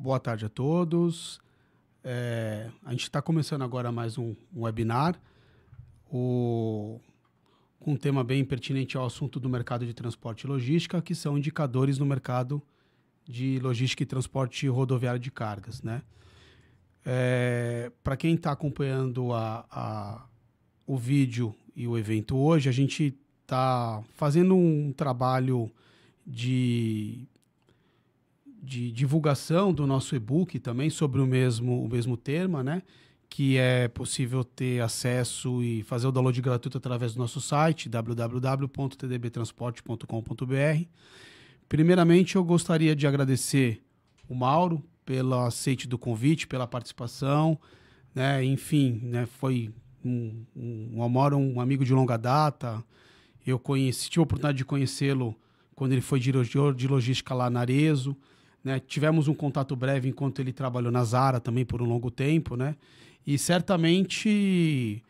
boa tarde a todos. A gente está começando agora mais um webinar com um tema bem pertinente ao assunto do mercado de transporte e logística, que são indicadores no mercado de logística e transporte rodoviário de cargas, né? Para quem está acompanhando o vídeo e o evento hoje, a gente está fazendo um trabalho de divulgação do nosso e-book também sobre o mesmo tema, né? Que é possível ter acesso e fazer o download gratuito através do nosso site, www.tdbtransporte.com.br. Primeiramente, eu gostaria de agradecer o Mauro pelo aceite do convite, pela participação, né? Enfim, né? Foi o Mauro, um amigo de longa data. Eu tive a oportunidade de conhecê-lo quando ele foi diretor de logística lá na Arezzo, né? Tivemos um contato breve enquanto ele trabalhou na Zara também por um longo tempo, né? E certamente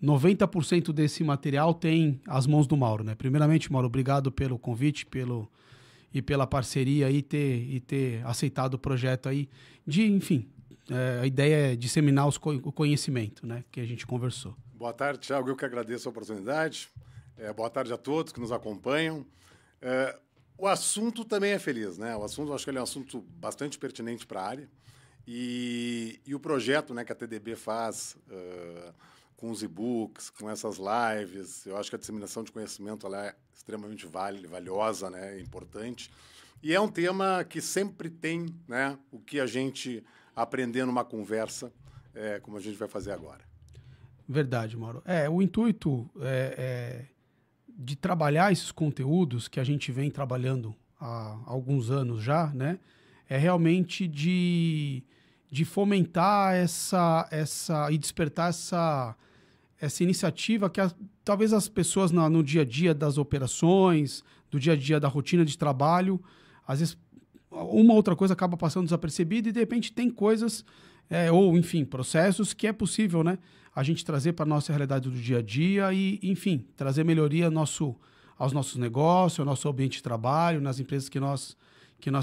90% desse material tem as mãos do Mauro, né? Primeiramente, Mauro, obrigado pelo convite e pela parceria e ter aceitado o projeto aí enfim, a ideia é disseminar o conhecimento, né? Que a gente conversou. Boa tarde, Thiago. Eu que agradeço a oportunidade. Boa tarde a todos que nos acompanham. O assunto também é feliz, né? O assunto, acho que ele é um assunto bastante pertinente para a área. E o projeto, né, que a TDB faz com os e-books, com essas lives, eu acho que a disseminação de conhecimento ela é extremamente valiosa, né? Importante. E é um tema que sempre tem, né, o que a gente aprender numa conversa, como a gente vai fazer agora. Verdade, Mauro. O intuito de trabalhar esses conteúdos que a gente vem trabalhando há alguns anos já, né? É realmente de fomentar e despertar essa iniciativa que talvez as pessoas no dia a dia das operações, do dia a dia da rotina de trabalho, às vezes uma outra coisa acaba passando desapercebida e de repente tem coisas, ou enfim, processos que é possível, né? A gente trazer para a nossa realidade do dia a dia e, enfim, trazer melhoria aos nossos negócios, ao nosso ambiente de trabalho, nas empresas que nós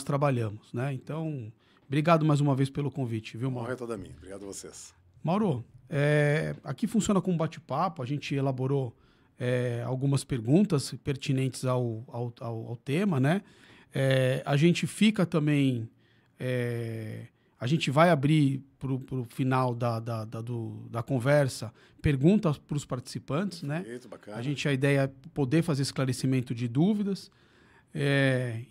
trabalhamos, né? Então, obrigado mais uma vez pelo convite, viu, Mauro? A honra é toda minha. Obrigado a vocês. Mauro, aqui funciona como um bate-papo, a gente elaborou algumas perguntas pertinentes ao tema, né? A gente fica também... a gente vai abrir para o final da conversa perguntas para os participantes, né? Bacana. A ideia é poder fazer esclarecimento de dúvidas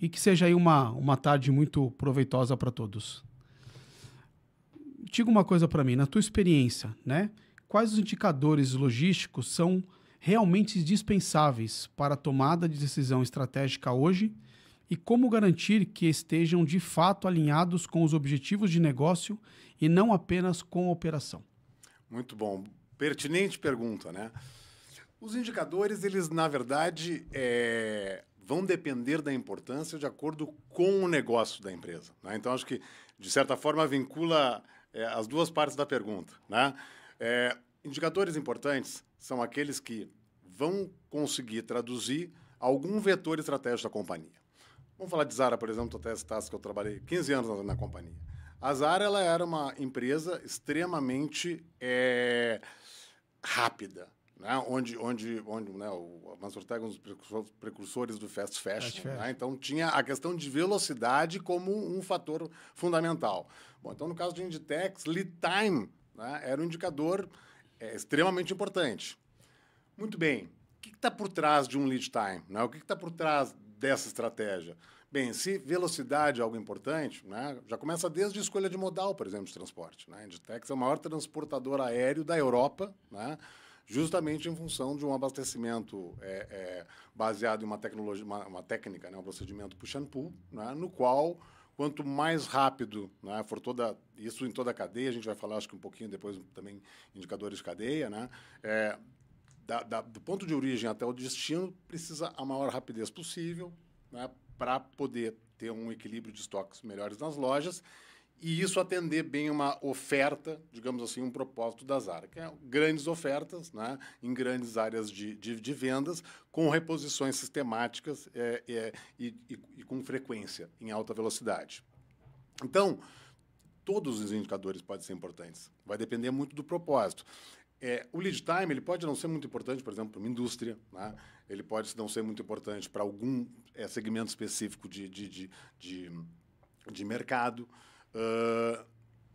e que seja aí uma tarde muito proveitosa para todos. Diga uma coisa para mim, na tua experiência, né? Quais os indicadores logísticos são realmente dispensáveis para a tomada de decisão estratégica hoje e como garantir que estejam de fato alinhados com os objetivos de negócio e não apenas com a operação? Muito bom. Pertinente pergunta, né? Os indicadores, eles, na verdade, vão depender da importância de acordo com o negócio da empresa, né? Então, acho que, de certa forma, vincula as duas partes da pergunta, né? Indicadores importantes são aqueles que vão conseguir traduzir algum vetor estratégico da companhia. Vamos falar de Zara, por exemplo, até que eu trabalhei 15 anos na companhia. A Zara ela era uma empresa extremamente rápida, né? Onde né, a Manso Ortega é um dos precursores do fast fashion. Né? Então, tinha a questão de velocidade como um fator fundamental. Bom, então, no caso de Inditex, lead time, né, era um indicador extremamente importante. Muito bem. O que está por trás de um lead time? Né? O que está por trás dessa estratégia? Bem, se velocidade é algo importante, né, já começa desde a escolha de modal, por exemplo, de transporte. Né? A Inditex é o maior transportador aéreo da Europa, né, justamente em função de um abastecimento baseado em uma tecnologia, uma técnica, né, um procedimento push and pull, né, no qual, quanto mais rápido, né, for isso em toda a cadeia, a gente vai falar, acho que um pouquinho depois também indicadores de cadeia, né, do ponto de origem até o destino, precisa a maior rapidez possível, né, para poder ter um equilíbrio de estoques melhores nas lojas e isso atender bem uma oferta, digamos assim, um propósito da Zara, que é grandes ofertas, né, em grandes áreas de vendas, com reposições sistemáticas e com frequência, em alta velocidade. Então, todos os indicadores podem ser importantes. Vai depender muito do propósito. O lead time ele pode não ser muito importante, por exemplo, para uma indústria, né? Ele pode não ser muito importante para algum segmento específico de mercado.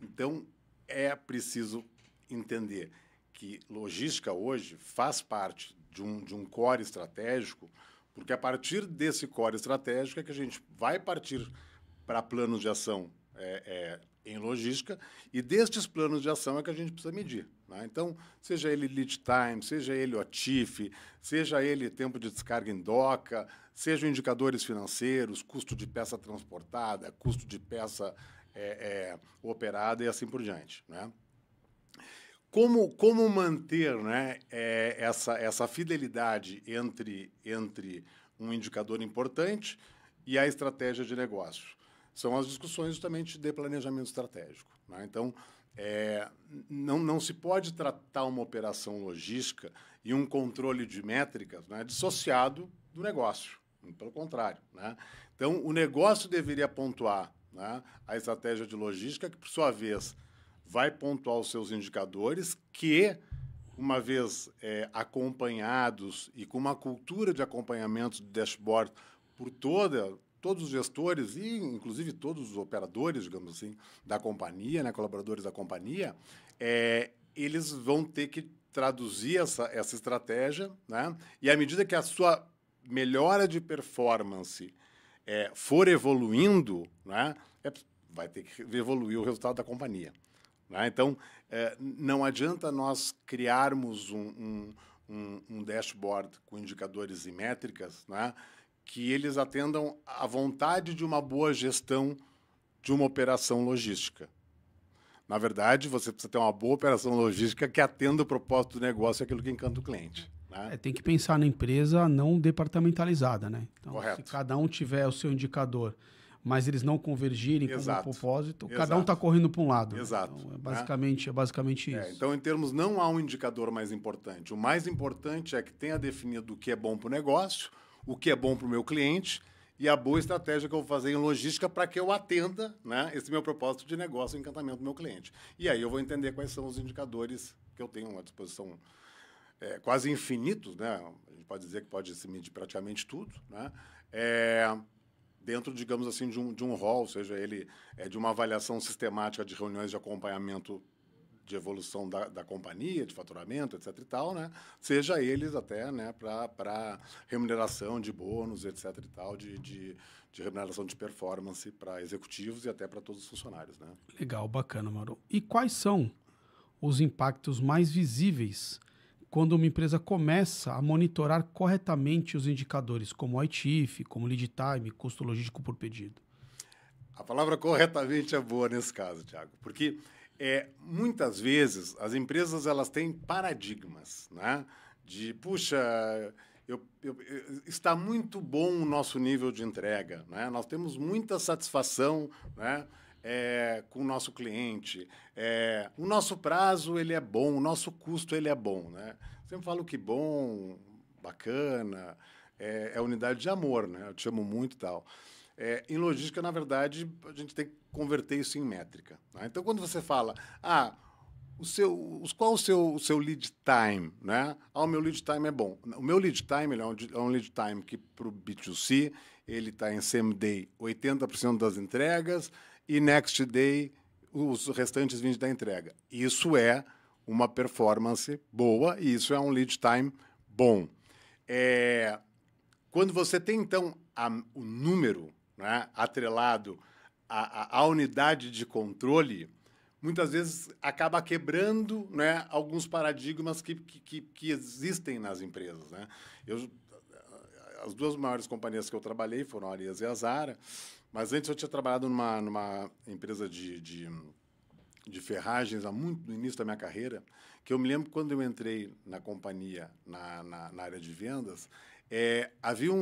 Então, é preciso entender que logística hoje faz parte de um core estratégico, porque a partir desse core estratégico é que a gente vai partir para planos de ação em logística, e destes planos de ação é que a gente precisa medir, né? Então, seja ele lead time, seja ele OTIF, seja ele tempo de descarga em doca, sejam indicadores financeiros, custo de peça transportada, custo de peça operada e assim por diante, né? Como manter, né, essa fidelidade entre um indicador importante e a estratégia de negócio? São as discussões justamente de planejamento estratégico, né? Então, não se pode tratar uma operação logística e um controle de métricas, né, dissociado do negócio. Pelo contrário, né? Então, o negócio deveria pontuar, né, a estratégia de logística, que, por sua vez, vai pontuar os seus indicadores, que, uma vez acompanhados e com uma cultura de acompanhamento do dashboard por todos os gestores e, inclusive, todos os operadores, digamos assim, da companhia, né, colaboradores da companhia, eles vão ter que traduzir essa estratégia, né? E à medida que a sua melhora de performance for evoluindo, né, vai ter que evoluir o resultado da companhia, né? Então, não adianta nós criarmos um dashboard com indicadores e métricas, né, que eles atendam à vontade de uma boa gestão de uma operação logística. Na verdade, você precisa ter uma boa operação logística que atenda o propósito do negócio e aquilo que encanta o cliente, né? Tem que pensar na empresa não departamentalizada, né? Então, correto. Se cada um tiver o seu indicador, mas eles não convergirem com o propósito, cada um está correndo para um lado. Exato. Né? Então, é basicamente isso. Então, em termos, não há um indicador mais importante. O mais importante é que tenha definido o que é bom para o negócio, o que é bom para o meu cliente e a boa estratégia que eu vou fazer em logística para que eu atenda, né, esse meu propósito de negócio e encantamento do meu cliente. E aí eu vou entender quais são os indicadores que eu tenho à disposição, quase infinitos, né? A gente pode dizer que pode se medir praticamente tudo, né? Dentro, digamos assim, de um rol, seja ele de uma avaliação sistemática de reuniões de acompanhamento de evolução da companhia, de faturamento, etc. e tal, né? Seja eles até, né, para remuneração de bônus, etc. e tal, de remuneração de performance para executivos e até para todos os funcionários, né? Legal, bacana, Mauro. E quais são os impactos mais visíveis quando uma empresa começa a monitorar corretamente os indicadores, como OTIF, como lead time, custo logístico por pedido? A palavra corretamente é boa nesse caso, Thiago, porque muitas vezes as empresas elas têm paradigmas, né? De, puxa, está muito bom o nosso nível de entrega, né? Nós temos muita satisfação, né, com o nosso cliente. O nosso prazo ele é bom, o nosso custo ele é bom, né? Sempre falo que bom, bacana, é unidade de amor, né? Eu te amo muito e tal. Em logística, na verdade, a gente tem que converter isso em métrica, né? Então, quando você fala, qual o seu lead time, né? O meu lead time é bom. O meu lead time ele é um lead time que, para o B2C, ele está em same day 80% das entregas e next day os restantes 20% da entrega. Isso é uma performance boa e isso é um lead time bom. Quando você tem, então, o número, né, atrelado à unidade de controle, muitas vezes acaba quebrando, né, alguns paradigmas que existem nas empresas, né? As duas maiores companhias que eu trabalhei foram a Arias e a Zara, mas antes eu tinha trabalhado numa empresa de ferragens no início da minha carreira, que eu me lembro que quando eu entrei na companhia, na área de vendas, havia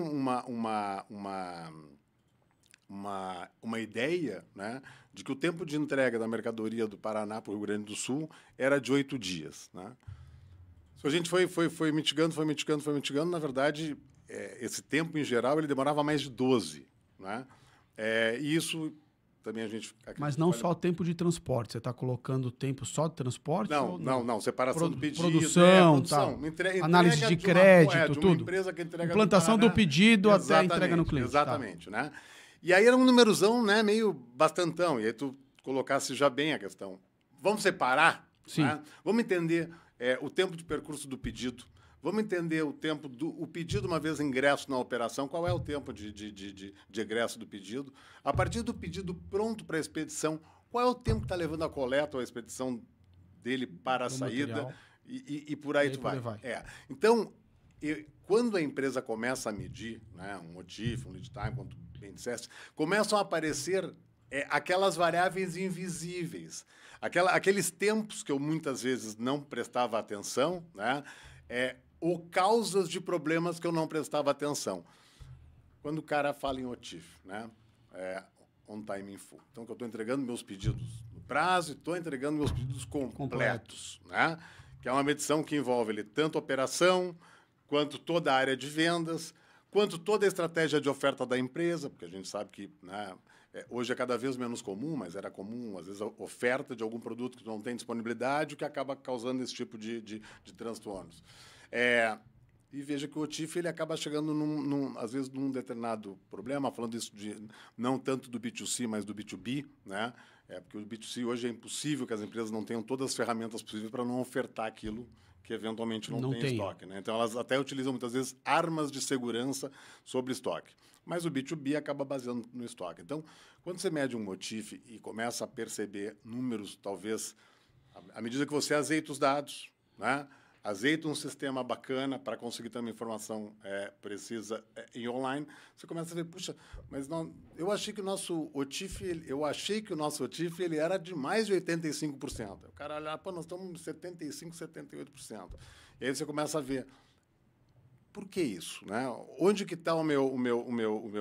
uma ideia, né, de que o tempo de entrega da mercadoria do Paraná para o Rio Grande do Sul era de 8 dias. Né? A gente foi mitigando, na verdade, esse tempo, em geral, ele demorava mais de 12. Né? E isso também a gente... Mas não só o tempo de transporte, você está colocando o tempo só de transporte? Não, separação do pedido. Produção, tal. Análise de crédito, tudo. Empresa que entrega implantação do pedido até a entrega no cliente. Exatamente, né? E aí era um númerozão, né, meio bastantão. E aí tu colocasse já bem a questão. Vamos separar? Sim. Né? Vamos entender o tempo de percurso do pedido. Vamos entender o tempo do pedido, uma vez ingresso na operação, qual é o tempo de egresso do pedido. A partir do pedido pronto para a expedição, qual é o tempo que está levando a coleta ou a expedição dele para a saída e por aí tu vai. Então, quando a empresa começa a medir, né, um OTIF, um lead time, como tu bem disseste, começam a aparecer aquelas variáveis invisíveis, aqueles tempos que eu muitas vezes não prestava atenção, né, ou causas de problemas que eu não prestava atenção. Quando o cara fala em OTIF, né, on time in full. Então, que eu estou entregando meus pedidos no prazo e estou entregando meus pedidos completos, né, que é uma medição que envolve tanto a operação, quanto toda a área de vendas, quanto toda a estratégia de oferta da empresa, porque a gente sabe que, né, hoje é cada vez menos comum, mas era comum, às vezes, a oferta de algum produto que não tem disponibilidade, o que acaba causando esse tipo de transtornos. E veja que o OTIF ele acaba chegando, às vezes, num determinado problema, falando isso não tanto do B2C, mas do B2B, né? Porque o B2C hoje é impossível que as empresas não tenham todas as ferramentas possíveis para não ofertar aquilo que eventualmente não tem estoque, né? Então, elas até utilizam, muitas vezes, armas de segurança sobre estoque. Mas o B2B acaba baseando no estoque. Então, quando você mede um OTIF e começa a perceber números, talvez, à medida que você azeita os dados, né? Azeita um sistema bacana para conseguir ter uma informação precisa em online, você começa a ver, puxa, mas não, eu achei que o nosso OTIF ele era de mais de 85%. O cara olha, pô, nós estamos em 75%, 78%. E aí você começa a ver, por que isso, né? Onde que está o meu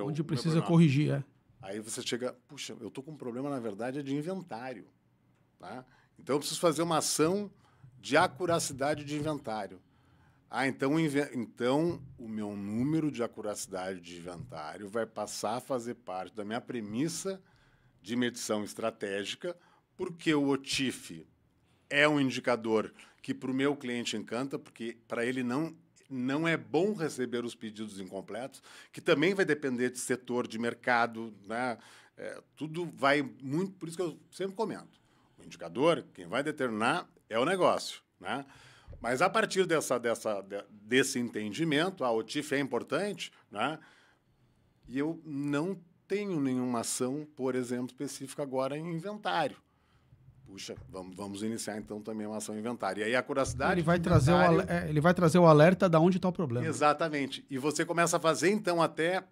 onde precisa corrigir, Aí você chega, puxa, eu estou com um problema, na verdade, de inventário. Tá? Então, eu preciso fazer uma ação de acuracidade de inventário. Então, o meu número de acuracidade de inventário vai passar a fazer parte da minha premissa de medição estratégica, porque o OTIF é um indicador que para o meu cliente encanta, porque para ele não é bom receber os pedidos incompletos, que também vai depender de setor, de mercado, né? Tudo vai muito... Por isso que eu sempre comento. O indicador, quem vai determinar é o negócio, né? Mas, a partir desse entendimento, a OTIF é importante, né? E eu não tenho nenhuma ação, por exemplo, específica agora em inventário. Puxa, vamos iniciar, então, também uma ação em inventário. E aí, a acuracidade... Ele vai trazer o alerta de onde está o problema. Exatamente. E você começa a fazer, então, até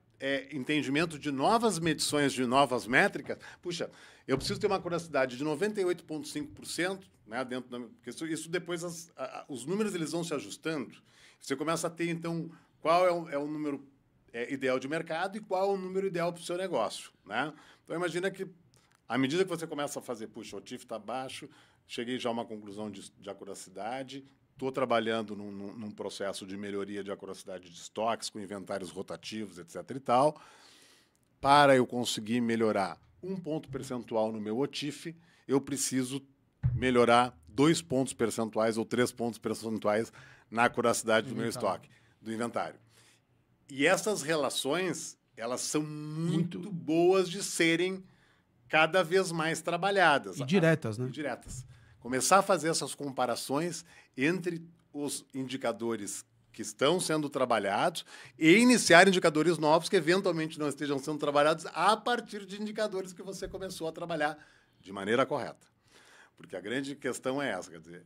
entendimento de novas medições, de novas métricas. Puxa, eu preciso ter uma acuracidade de 98,5%, né, porque isso depois os números eles vão se ajustando. Você começa a ter, então, qual é o número ideal de mercado e qual é o número ideal para o seu negócio, né? Então, imagina que, à medida que você começa a fazer, puxa, o OTIF está baixo, cheguei já a uma conclusão de acuracidade, estou trabalhando num processo de melhoria de acuracidade de estoques, com inventários rotativos, etc. e tal. Para eu conseguir melhorar 1 ponto percentual no meu OTIF, eu preciso melhorar 2 pontos percentuais ou 3 pontos percentuais na acuracidade do meu estoque, do inventário. E essas relações, elas são muito boas de serem cada vez mais trabalhadas. E diretas, né? Diretas. Começar a fazer essas comparações entre os indicadores que estão sendo trabalhados e iniciar indicadores novos que eventualmente não estejam sendo trabalhados a partir de indicadores que você começou a trabalhar de maneira correta. Porque a grande questão é essa, quer dizer,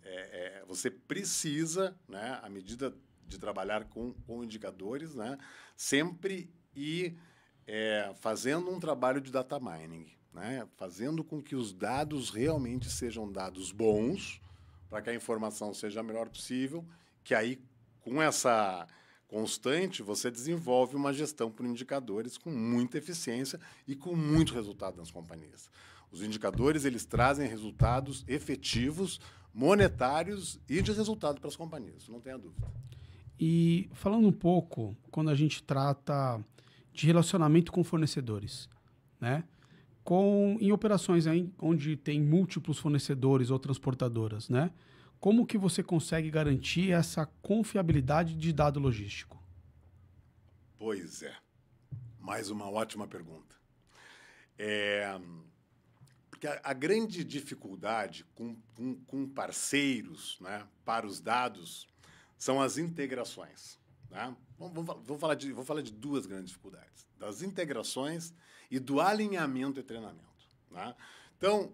você precisa, né, à medida de trabalhar com indicadores, né, sempre ir fazendo um trabalho de data mining, né, fazendo com que os dados realmente sejam dados bons, para que a informação seja a melhor possível, que aí, com essa constante, você desenvolve uma gestão por indicadores com muita eficiência e com muito resultado nas companhias. Os indicadores, eles trazem resultados efetivos, monetários e de resultado para as companhias, não tenha dúvida. E falando um pouco, quando a gente trata de relacionamento com fornecedores, né? em operações aí onde tem múltiplos fornecedores ou transportadoras, né? Como que você consegue garantir essa confiabilidade de dado logístico? Pois é. Mais uma ótima pergunta. Porque a grande dificuldade com parceiros, né, para os dados são as integrações. Né? Vou falar de duas grandes dificuldades. Das integrações e do alinhamento e treinamento. Né? Então,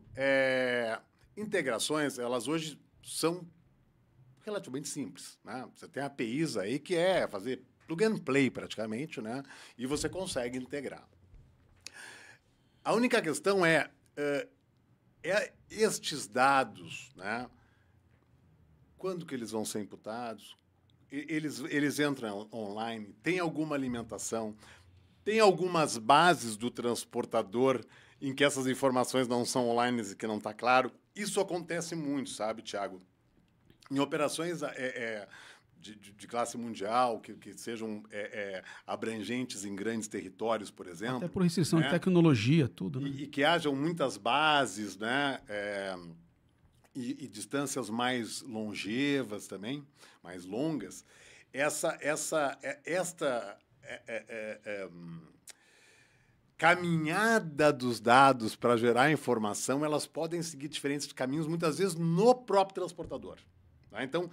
integrações, elas hoje são relativamente simples. Né? Você tem APIs aí que é fazer plug and play praticamente, né? E você consegue integrar. A única questão é estes dados, né? Quando que eles vão ser imputados? Eles entram online? Tem alguma alimentação? Tem algumas bases do transportador em que essas informações não são online e que não está claro? Isso acontece muito, sabe, Thiago? Em operações de classe mundial, que sejam abrangentes em grandes territórios, por exemplo. Até por restrição, né? De tecnologia, tudo. Né? E que hajam muitas bases, né? E distâncias mais longevas também, mais longas. Esta caminhada dos dados para gerar informação, elas podem seguir diferentes caminhos, muitas vezes no próprio transportador. Tá? Então,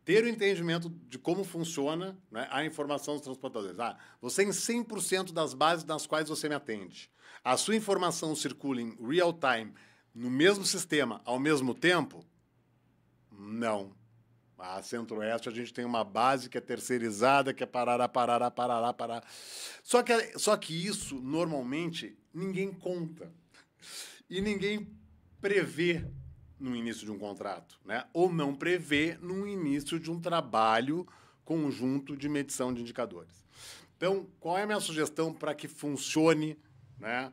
ter o entendimento de como funciona, né, a informação dos transportadores. Você em 100% das bases nas quais você me atende. A sua informação circula em real time, no mesmo sistema, ao mesmo tempo? Não. A Centro-Oeste, a gente tem uma base que é terceirizada, que é parará. Só que isso, normalmente, ninguém conta. E ninguém prevê no início de um contrato, né? Ou não prevê no início de um trabalho conjunto de medição de indicadores. Então, qual é a minha sugestão para que funcione, né?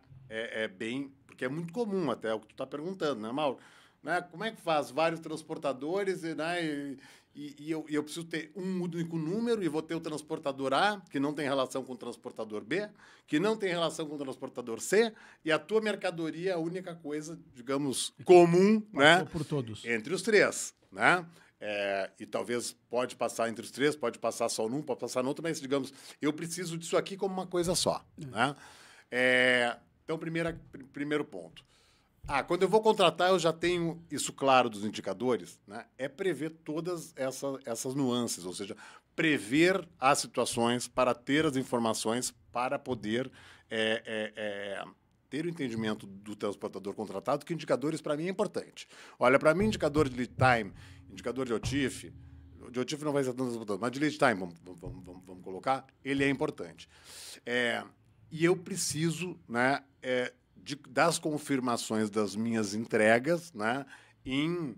Bem, porque é muito comum até o que tu está perguntando, né, Mauro? Né? Como é que faz vários transportadores, né? E eu preciso ter um único número e vou ter o transportador A, que não tem relação com o transportador B, que não tem relação com o transportador C, e a tua mercadoria é a única coisa, digamos, comum, né? Por todos. Entre os três, né? E talvez pode passar entre os três, pode passar só num, pode passar no outro, mas, digamos, eu preciso disso aqui como uma coisa só. Né? Então, primeiro ponto. Quando eu vou contratar, eu já tenho isso claro dos indicadores, né? É prever todas essas nuances, ou seja, prever as situações para ter as informações para poder ter o entendimento do transportador contratado, que indicadores, para mim, é importante. Olha, para mim, indicador de lead time, indicador de OTIF não vai ser tanto transportador, mas de lead time, vamos colocar, ele é importante. E eu preciso, né, das confirmações das minhas entregas, né, em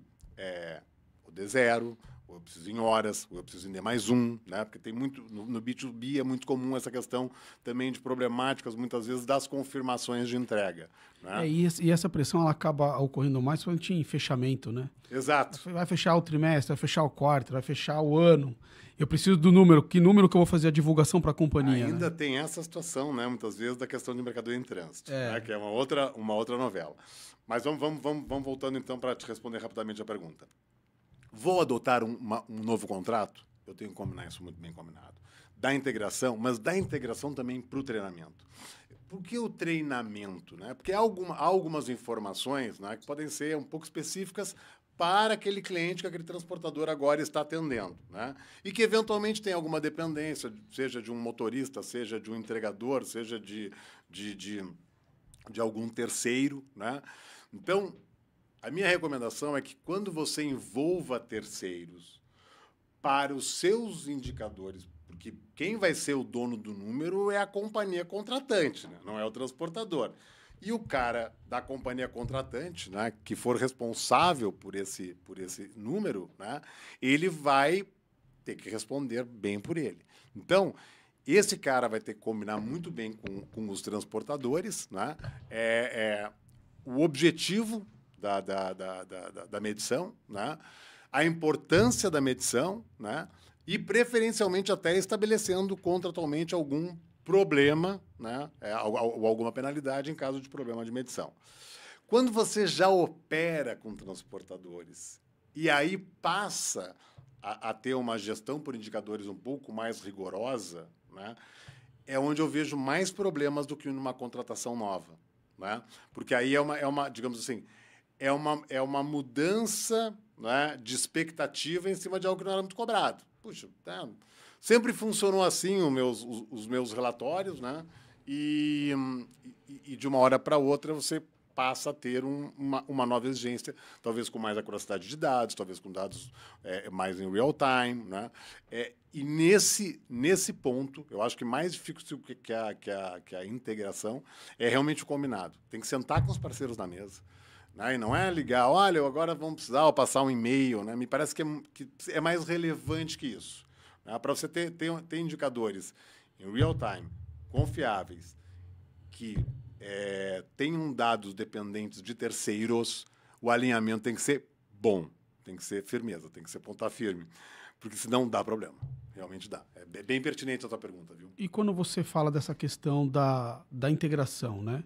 o D0, ou eu preciso em horas, ou eu preciso em D+1, né, porque tem muito, no B2B é muito comum essa questão também de problemáticas, muitas vezes, das confirmações de entrega. Né? E essa pressão ela acaba ocorrendo mais somente em fechamento, né? Exato. Vai fechar o trimestre, vai fechar o quarto, vai fechar o ano. Eu preciso do número. Que número que eu vou fazer a divulgação para a companhia? Ainda tem essa situação, né? Muitas vezes, da questão de mercadoria em trânsito, né? Que é uma outra novela. Mas vamos voltando, então, para te responder rapidamente a pergunta. Vou adotar um novo contrato? Eu tenho que combinar isso muito bem combinado. Da integração, mas da integração também para o treinamento. Por que o treinamento? Né? Porque há algumas informações, né, que podem ser um pouco específicas para aquele cliente que aquele transportador agora está atendendo, né? E que eventualmente tem alguma dependência, seja de um motorista, seja de um entregador, seja de algum terceiro, né? Então, a minha recomendação é que quando você envolva terceiros para os seus indicadores, porque quem vai ser o dono do número é a companhia contratante, né? Não é o transportador. E o cara da companhia contratante, né, que for responsável por esse número, né, ele vai ter que responder bem por ele. Então, esse cara vai ter que combinar muito bem com os transportadores, né, o objetivo da medição, né, a importância da medição, né, e preferencialmente até estabelecendo contratualmente algum problema, né, ou alguma penalidade em caso de problema de medição. Quando você já opera com transportadores e aí passa a ter uma gestão por indicadores um pouco mais rigorosa, né, é onde eu vejo mais problemas do que numa contratação nova, né? Porque aí digamos assim, é uma mudança, né, de expectativa em cima de algo que não era muito cobrado. Puxa, sempre funcionou assim os meus relatórios, né? E de uma hora para outra você passa a ter uma nova exigência, talvez com mais acuracidade de dados, talvez com dados mais em real time, né? E nesse ponto, eu acho que mais difícil que a integração é realmente o combinado. Tem que sentar com os parceiros na mesa, né? E não é ligar, olha, agora vamos precisar passar um e-mail, né? Me parece que é mais relevante que isso, né? Para você ter indicadores em real time, confiáveis, que tenham dados dependentes de terceiros, o alinhamento tem que ser bom, tem que ser firmeza, tem que ser ponta firme, porque senão dá problema, realmente dá. É bem pertinente a tua pergunta, viu? E quando você fala dessa questão da integração, né?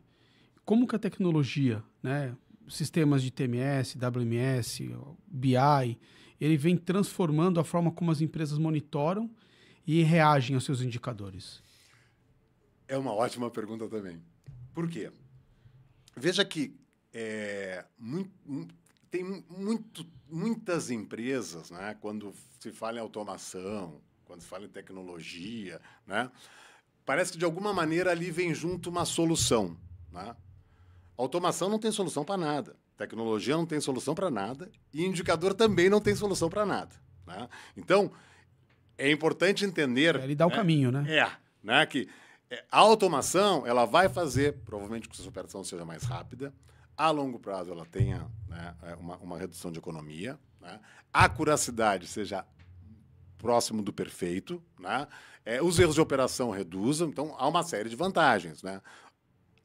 Como que a tecnologia, né, sistemas de TMS, WMS, BI, ele vem transformando a forma como as empresas monitoram e reagem aos seus indicadores? É uma ótima pergunta também. Por quê? Veja que tem muitas empresas, né, quando se fala em automação, quando se fala em tecnologia, né, parece que, de alguma maneira, ali vem junto uma solução, né? Automação não tem solução para nada, tecnologia não tem solução para nada e indicador também não tem solução para nada, né? Então, é importante entender... Ele dá o caminho, né? Né, que a automação, ela vai fazer, provavelmente, que a sua operação seja mais rápida, a longo prazo ela tenha, né, uma redução de economia, né, a acuracidade seja próximo do perfeito, né, os erros de operação reduzam, então há uma série de vantagens, né?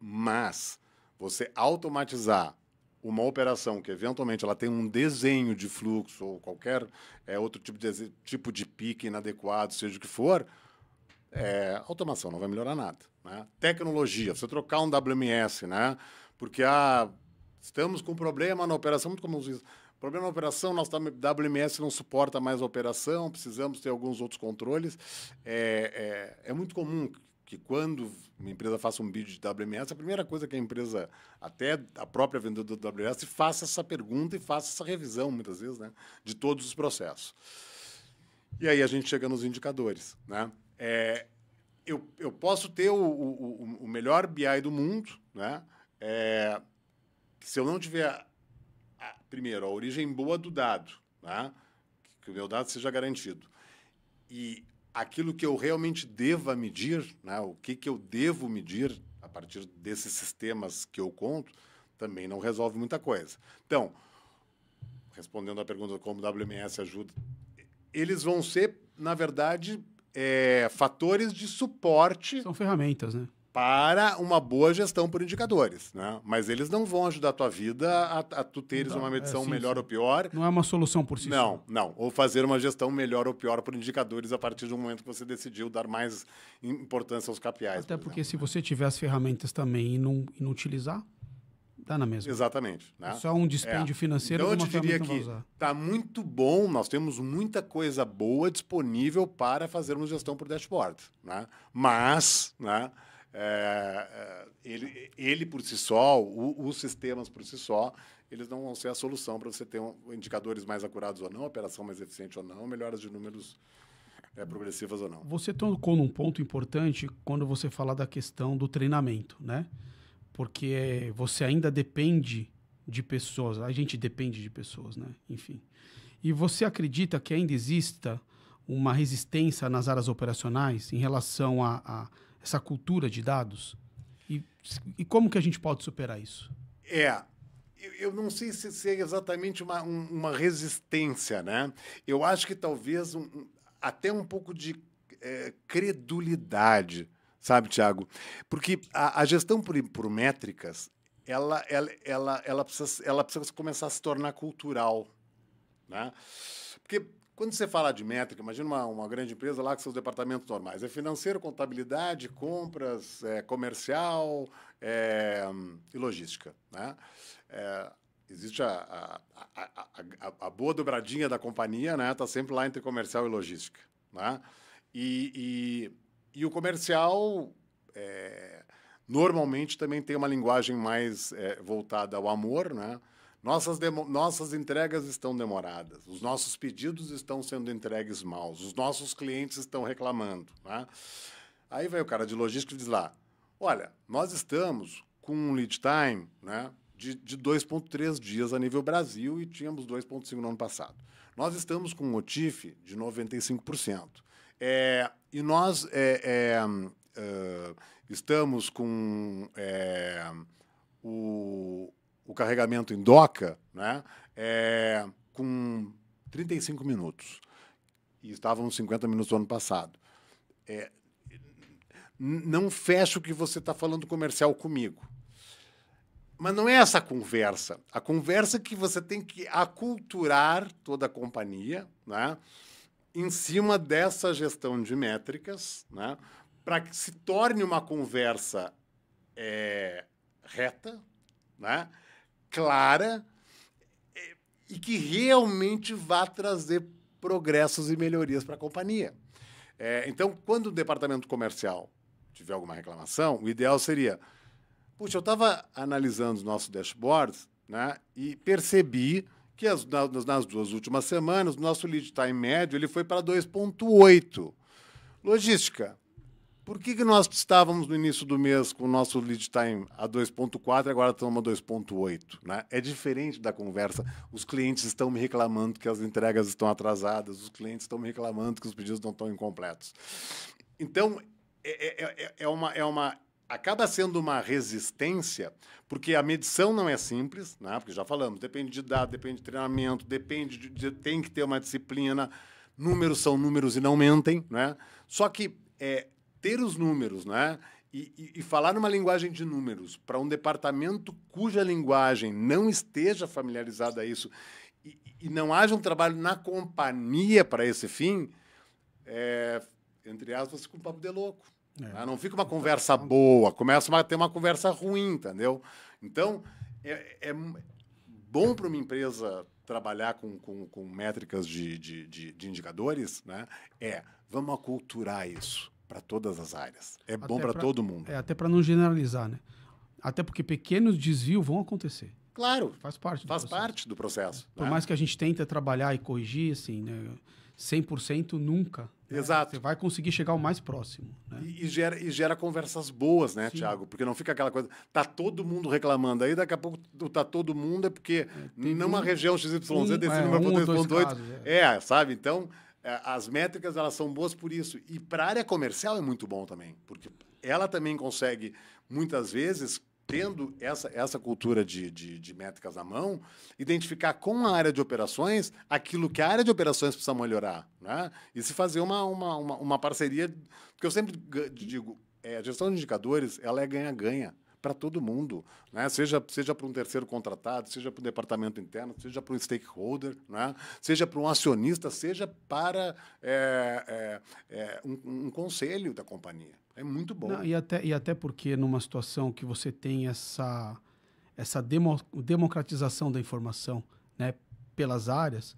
Mas você automatizar uma operação que, eventualmente, ela tem um desenho de fluxo ou qualquer outro tipo de pique inadequado, seja o que for, automação não vai melhorar nada, né? Tecnologia, você trocar um WMS, né? Porque estamos com problema na operação, muito comum isso. Problema na operação, nosso WMS não suporta mais a operação, precisamos ter alguns outros controles. É muito comum que quando uma empresa faça um bid de WMS, a primeira coisa que a empresa, até a própria vendedora do WMS, faça essa pergunta e faça essa revisão, muitas vezes, né, de todos os processos. E aí a gente chega nos indicadores, né? Eu posso ter o melhor BI do mundo, né? Se eu não tiver, primeiro, a origem boa do dado, né? Que o meu dado seja garantido, e aquilo que eu realmente deva medir, né? O que eu devo medir a partir desses sistemas que eu conto, também não resolve muita coisa. Então, respondendo à pergunta como o WMS ajuda, eles vão ser, na verdade, fatores de suporte. São ferramentas, né? Para uma boa gestão por indicadores, né? Mas eles não vão ajudar a tua vida a tu teres uma medição melhor ou pior. Não é uma solução por si só. Não. Ou fazer uma gestão melhor ou pior por indicadores a partir do momento que você decidiu dar mais importância aos KPIs. Até porque se você tiver as ferramentas também e não utilizar, dá na mesma. Exatamente. Né? É só um dispêndio financeiro. Então, eu te diria que está muito bom, nós temos muita coisa boa disponível para fazermos gestão por dashboard, né? Mas, né, ele por si só, os sistemas por si só, eles não vão ser a solução para você ter indicadores mais acurados ou não, operação mais eficiente ou não, melhoras de números progressivas ou não. Você tocou num ponto importante quando você fala da questão do treinamento, né? Porque você ainda depende de pessoas, a gente depende de pessoas, né? Enfim. E você acredita que ainda exista uma resistência nas áreas operacionais em relação a essa cultura de dados? E como que a gente pode superar isso? Eu não sei se é exatamente uma resistência, né? Eu acho que talvez até um pouco de credulidade, sabe, Thiago? Porque a gestão por métricas, ela precisa começar a se tornar cultural, né? Porque Quando você fala de métrica, imagina uma grande empresa lá com seus departamentos normais. É financeiro, contabilidade, compras, comercial e logística. Né? Existe a boa dobradinha da companhia, né? Está sempre lá entre comercial e logística. Né? E o comercial normalmente também tem uma linguagem mais voltada ao amor, né? Nossas entregas estão demoradas, os nossos pedidos estão sendo entregues mal, os nossos clientes estão reclamando. Né? Aí vai o cara de logística e diz lá, olha, nós estamos com um lead time, né, de 2,3 dias a nível Brasil e tínhamos 2,5 no ano passado. Nós estamos com um OTIF de 95%. E nós estamos com o carregamento em doca, né, com 35 minutos. E estávamos 50 minutos no ano passado. Não fecha o que você está falando comercial comigo. Mas não é essa a conversa. A conversa é que você tem que aculturar toda a companhia, né, em cima dessa gestão de métricas, né, para que se torne uma conversa reta, né, clara e que realmente vá trazer progressos e melhorias para a companhia. Então, quando o departamento comercial tiver alguma reclamação, o ideal seria... Puxa, eu estava analisando os nossos dashboards, né, e percebi que nas 2 últimas semanas o nosso lead time médio ele foi para 2,8. Logística. Por que nós estávamos no início do mês com o nosso lead time a 2,4 e agora estamos a 2,8? Né? É diferente da conversa. Os clientes estão me reclamando que as entregas estão atrasadas, os clientes estão me reclamando que os pedidos não estão incompletos. Então, acaba sendo uma resistência, porque a medição não é simples, né? Porque já falamos, depende de dado, depende de treinamento, tem que ter uma disciplina, números são números e não mentem, né? Só que ter os números, né, e falar numa linguagem de números para um departamento cuja linguagem não esteja familiarizada a isso e não haja um trabalho na companhia para esse fim, entre aspas, com um papo de louco. Não fica uma conversa boa, começa a ter uma conversa ruim, entendeu? Então, é bom para uma empresa trabalhar com métricas de indicadores, né? Vamos aculturar isso para todas as áreas. É bom para todo mundo. Até para não generalizar, né? Até porque pequenos desvios vão acontecer. Claro. Faz parte do processo. Por né? mais que a gente tente trabalhar e corrigir, assim, né? 100% nunca. Exato. Você vai conseguir chegar ao mais próximo. Né? E gera conversas boas, né, Thiago? Porque não fica aquela coisa... Tá todo mundo reclamando. Aí daqui a pouco tá todo mundo é porque numa região XYZ desse número 2,8. Sabe? Então... as métricas elas são boas por isso. E para a área comercial é muito bom também, porque ela também consegue, muitas vezes, tendo essa cultura de métricas à mão, identificar com a área de operações aquilo que a área de operações precisa melhorar. Né? E se fazer uma parceria. Porque eu sempre digo, a gestão de indicadores ela é ganha-ganha para todo mundo, né? Seja para um terceiro contratado, seja para um departamento interno, seja para um stakeholder, né? Seja para um acionista, seja para um conselho da companhia. É muito bom. Não, e até porque numa situação que você tem essa democratização da informação, né, pelas áreas,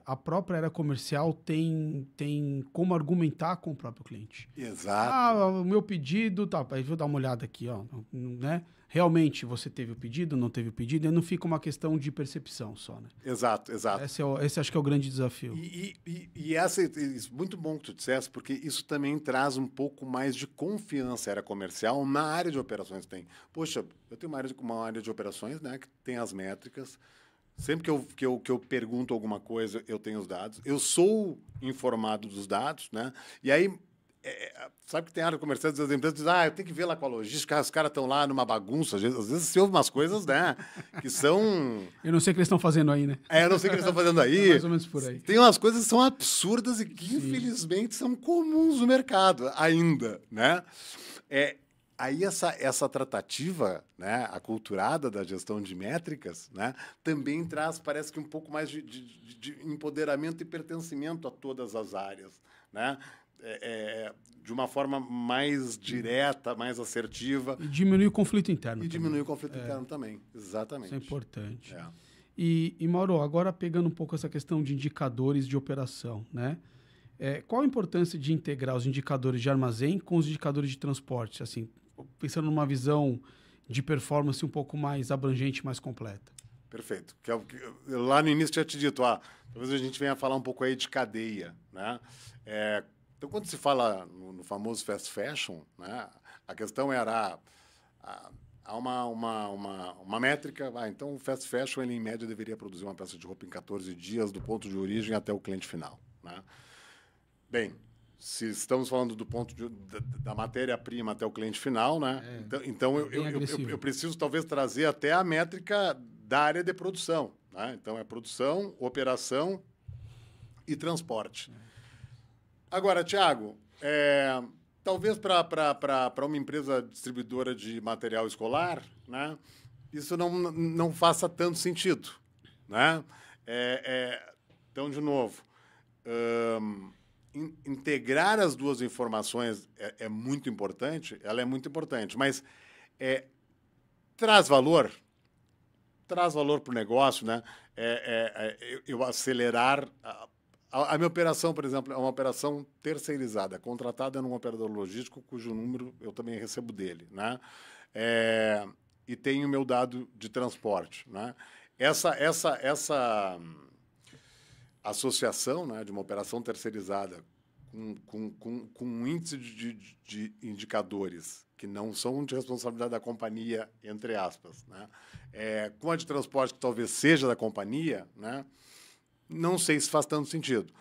a própria área comercial tem como argumentar com o próprio cliente. Exato. O meu pedido... Tá, aí vou dar uma olhada aqui. Ó, né? Realmente você teve o pedido, não teve o pedido, e não fica uma questão de percepção só. Né? Exato. Esse acho que é o grande desafio. Muito bom que tu dissesse, porque isso também traz um pouco mais de confiança à área comercial na área de operações. Poxa, eu tenho uma área de operações, né, que tem as métricas. Sempre que eu pergunto alguma coisa, eu tenho os dados. Eu sou informado dos dados, né? E aí, sabe que tem área comercial, as empresas dizem, eu tenho que ver lá com a logística, os caras estão lá numa bagunça. Às vezes você ouve umas coisas, né? Que são... Eu não sei o que eles estão fazendo aí, né? Eu não sei o que eles estão fazendo aí. Mais ou menos por aí. Tem umas coisas que são absurdas e que, infelizmente, são comuns no mercado ainda, né? aí essa tratativa, né, aculturada da gestão de métricas, né, também traz, parece que um pouco mais de empoderamento e pertencimento a todas as áreas, né? De uma forma mais direta, mais assertiva. E diminuir o conflito interno. E diminuir o conflito interno também, exatamente. Isso é importante. E, Mauro, agora pegando um pouco essa questão de indicadores de operação, né? Qual a importância de integrar os indicadores de armazém com os indicadores de transporte? Assim, pensando numa visão de performance um pouco mais abrangente, mais completa. Perfeito. Que é o que, lá no início eu tinha te dito, talvez a gente venha falar um pouco aí de cadeia, né? Então, quando se fala no famoso fast fashion, né, a questão era há uma métrica. Então, o fast fashion, ele, em média, deveria produzir uma peça de roupa em 14 dias, do ponto de origem até o cliente final, né? Bem, se estamos falando do ponto da matéria-prima até o cliente final, né? Então eu preciso, talvez, trazer até a métrica da área de produção, né? Então, é produção, operação e transporte. Agora, Thiago, talvez para uma empresa distribuidora de material escolar, né, isso não faça tanto sentido, né? Então, de novo, integrar as duas informações é muito importante, ela é muito importante, mas traz valor para o negócio, né? Eu acelerar... A minha operação, por exemplo, é uma operação terceirizada, contratada num operador logístico cujo número eu também recebo dele, né? E tenho o meu dado de transporte, né? Essa associação, né, de uma operação terceirizada com um índice de indicadores que não são de responsabilidade da companhia, entre aspas, né? Com a de transporte, que talvez seja da companhia, né? Não sei se faz tanto sentido.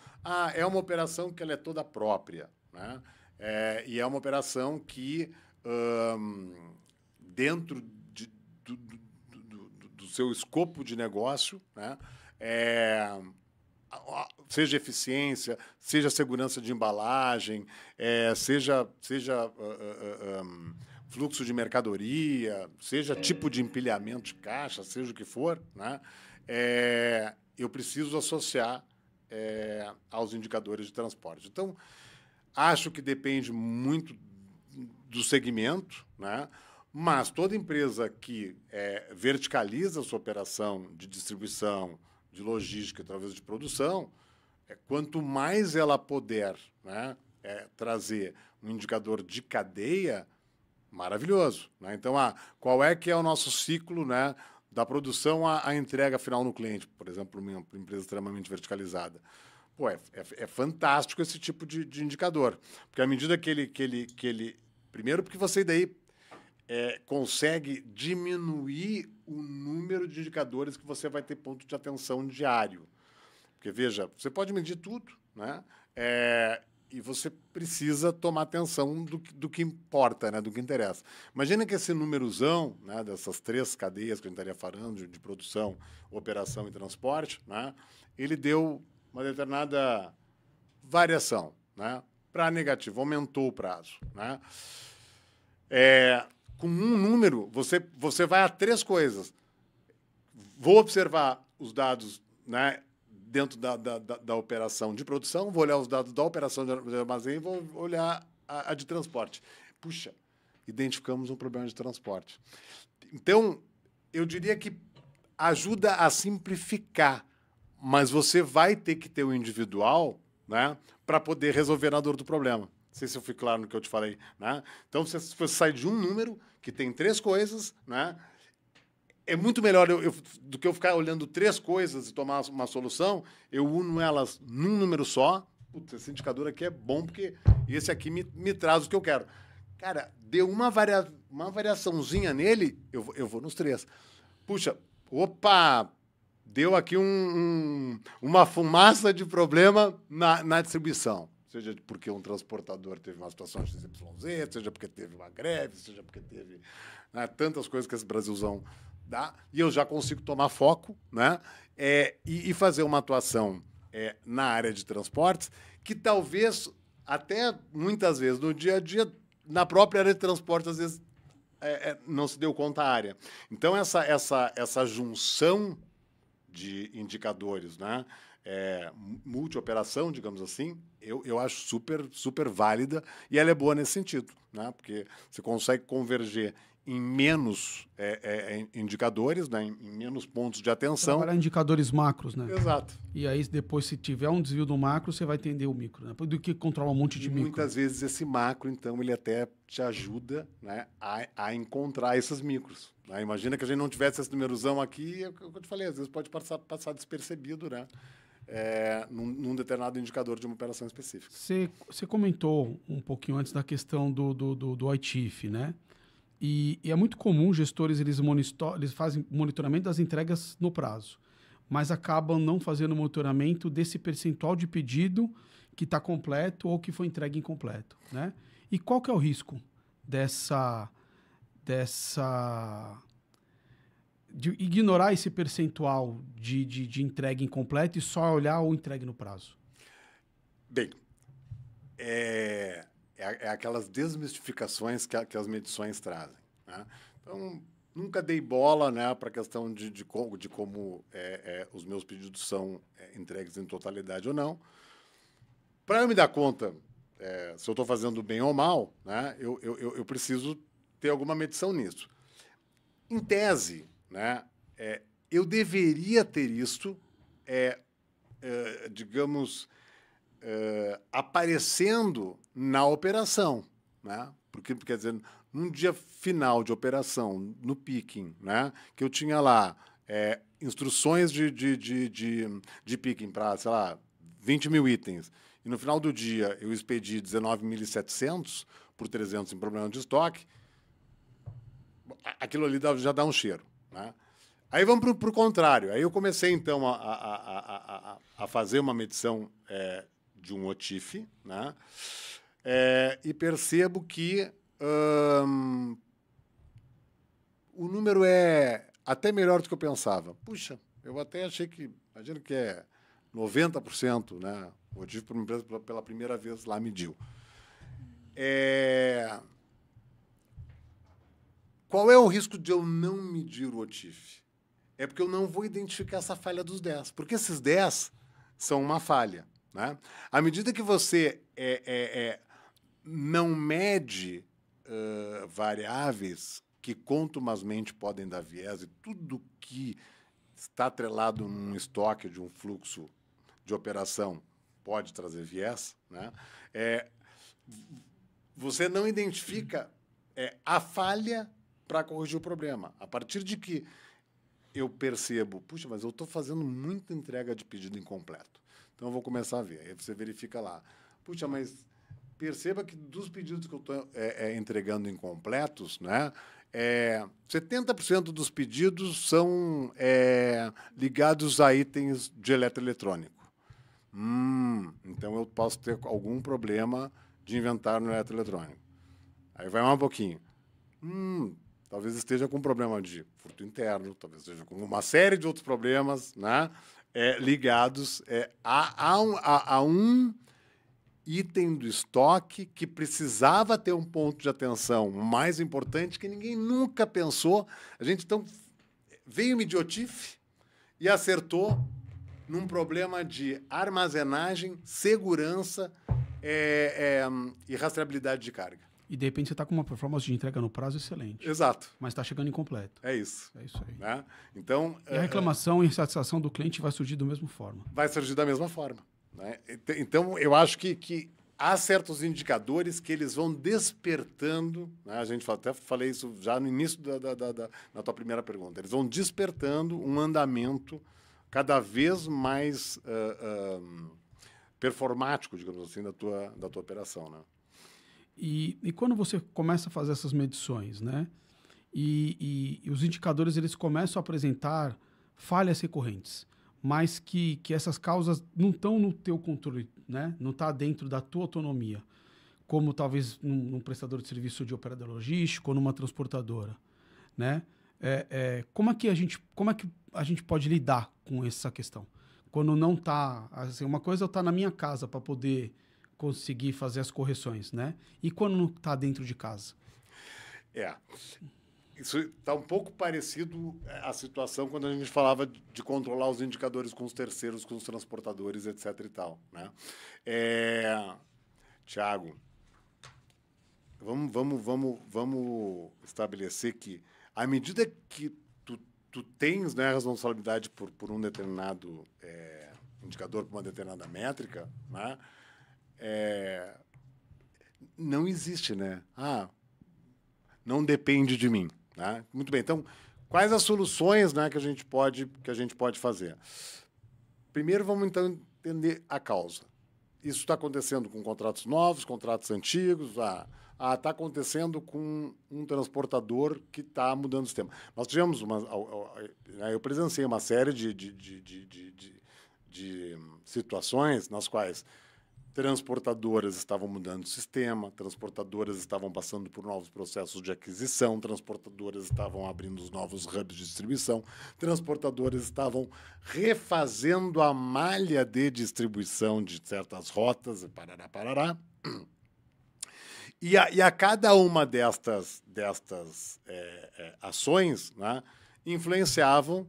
É uma operação que ela é toda própria, né? E é uma operação que, dentro do seu escopo de negócio, né, seja eficiência, seja segurança de embalagem, seja fluxo de mercadoria, seja tipo de empilhamento de caixa, seja o que for, né, eu preciso associar aos indicadores de transporte. Então, acho que depende muito do segmento, né? Mas toda empresa que verticaliza a sua operação de distribuição, de logística através de produção, quanto mais ela puder, né, trazer um indicador de cadeia, maravilhoso, né? Então, qual é que é o nosso ciclo, né, da produção à entrega final no cliente, por exemplo, uma empresa extremamente verticalizada. Pô, é fantástico esse tipo de indicador, porque à medida que ele primeiro, porque você daí consegue diminuir o número de indicadores que você vai ter ponto de atenção diário. Porque, veja, você pode medir tudo, né? E você precisa tomar atenção do que importa, né? Do que interessa. Imagina que esse númerozão, né, dessas 3 cadeias que a gente estaria falando, de produção, operação e transporte, né, ele deu uma determinada variação, né, para negativo, aumentou o prazo, né? Com um número, você vai a 3 coisas. Vou observar os dados, né, dentro da operação de produção, vou olhar os dados da operação de armazém e vou olhar a de transporte. Puxa, identificamos um problema de transporte. Então, eu diria que ajuda a simplificar, mas você vai ter que ter o individual, né, para poder resolver a dor do problema. Não sei se eu fui claro no que eu te falei, né? Então, se você sai de um número que tem 3 coisas, né, é muito melhor do que eu ficar olhando 3 coisas e tomar uma solução, eu uno elas num número só. Putz, esse indicador aqui é bom porque esse aqui me traz o que eu quero. Cara, deu uma variaçãozinha nele, eu vou nos 3. Puxa, opa, deu aqui uma fumaça de problema na distribuição. Seja porque um transportador teve uma situação XYZ, seja porque teve uma greve, seja porque teve, né, tantas coisas que esse Brasilzão dá, e eu já consigo tomar foco, né, e fazer uma atuação na área de transportes que talvez, até muitas vezes, no dia a dia, na própria área de transporte, às vezes não se deu conta a área. Então, essa junção de indicadores, né? Multi-operação, digamos assim, eu acho super, super válida e ela é boa nesse sentido, né? Porque você consegue converger em menos indicadores, né? Em menos pontos de atenção. Trabalhar indicadores macros, né? Exato. E aí, depois, se tiver um desvio do macro, você vai entender o micro, né? Do que controlar um monte de micro. Muitas vezes esse macro, então, ele até te ajuda, né, a encontrar esses micros. Né? Imagina que a gente não tivesse esse numerozão aqui, é o que eu te falei, às vezes pode passar despercebido, né? Num determinado indicador de uma operação específica. Você comentou um pouquinho antes da questão do OITIF, né? E é muito comum gestores, eles fazem monitoramento das entregas no prazo, mas acabam não fazendo monitoramento desse percentual de pedido que está completo ou que foi entregue incompleto, né? E qual que é o risco de ignorar esse percentual de entrega incompleta e só olhar o entregue no prazo? Bem, é aquelas desmistificações que as medições trazem, né? Então, nunca dei bola, né, para a questão de como os meus pedidos são entregues em totalidade ou não. Para eu me dar conta se eu estou fazendo bem ou mal, né, eu preciso ter alguma medição nisso. Em tese, né, eu deveria ter isto, digamos, aparecendo na operação, né? Porque, quer dizer, num dia final de operação, no picking, né, que eu tinha lá instruções de picking para, sei lá, 20 mil itens, e no final do dia eu expedi 19.700 por 300 em problema de estoque, aquilo ali já dá um cheiro, né? Aí vamos para o contrário. Aí eu comecei, então, a fazer uma medição de um OTIF, né? E percebo que o número é até melhor do que eu pensava. Puxa, eu até achei que, imagino que é 90%, né? O OTIF para uma empresa pela primeira vez lá mediu. Qual é o risco de eu não medir o OTIF? É porque eu não vou identificar essa falha dos 10, porque esses 10 são uma falha, né? À medida que você não mede variáveis que contumazmente podem dar viés, e tudo que está atrelado num estoque de um fluxo de operação pode trazer viés, né? Você não identifica a falha para corrigir o problema. A partir de que eu percebo, puxa, mas eu estou fazendo muita entrega de pedido incompleto. Então, eu vou começar a ver. Aí você verifica lá. Puxa, mas perceba que dos pedidos que eu estou entregando incompletos, né, 70% dos pedidos são ligados a itens de eletroeletrônico. Então, eu posso ter algum problema de inventário no eletroeletrônico. Aí vai mais um pouquinho. Talvez esteja com problema de furto interno, talvez esteja com uma série de outros problemas, né, ligados a um item do estoque que precisava ter um ponto de atenção mais importante que ninguém nunca pensou. A gente, então, veio medir o OTIF e acertou num problema de armazenagem, segurança e rastreabilidade de carga. E, de repente, você está com uma performance de entrega no prazo excelente. Exato. Mas está chegando incompleto. É isso. É isso aí. Né? Então, e a reclamação e insatisfação do cliente vai surgir da mesma forma. Vai surgir da mesma forma. Né? Então, eu acho que há certos indicadores que eles vão despertando, né? A gente até falei isso já no início da tua primeira pergunta, eles vão despertando um andamento cada vez mais performático, digamos assim, da tua operação, né? E quando você começa a fazer essas medições, né? E os indicadores eles começam a apresentar falhas recorrentes, mas que essas causas não estão no teu controle, né? Não está dentro da tua autonomia, como talvez num prestador de serviço de operador logístico ou numa transportadora, né? Como é que a gente pode lidar com essa questão? Quando não está... Assim, uma coisa é eu estar na minha casa para poder conseguir fazer as correções, né? E quando não está dentro de casa? É. Isso está um pouco parecido à situação quando a gente falava de controlar os indicadores com os terceiros, com os transportadores, etc. e tal, né? Tiago, vamos estabelecer que, à medida que tu tens, né, a responsabilidade por um determinado indicador, por uma determinada métrica, né? Não existe, né? Não depende de mim. Né? Muito bem. Então, quais as soluções, né, que a gente pode fazer? Primeiro, vamos então entender a causa. Isso está acontecendo com contratos novos, contratos antigos. Está acontecendo com um transportador que está mudando o sistema. Nós tivemos eu presenciei uma série de situações nas quais transportadoras estavam mudando o sistema, transportadoras estavam passando por novos processos de aquisição, transportadoras estavam abrindo os novos hubs de distribuição, transportadoras estavam refazendo a malha de distribuição de certas rotas, parará. E a cada uma destas ações, né, influenciavam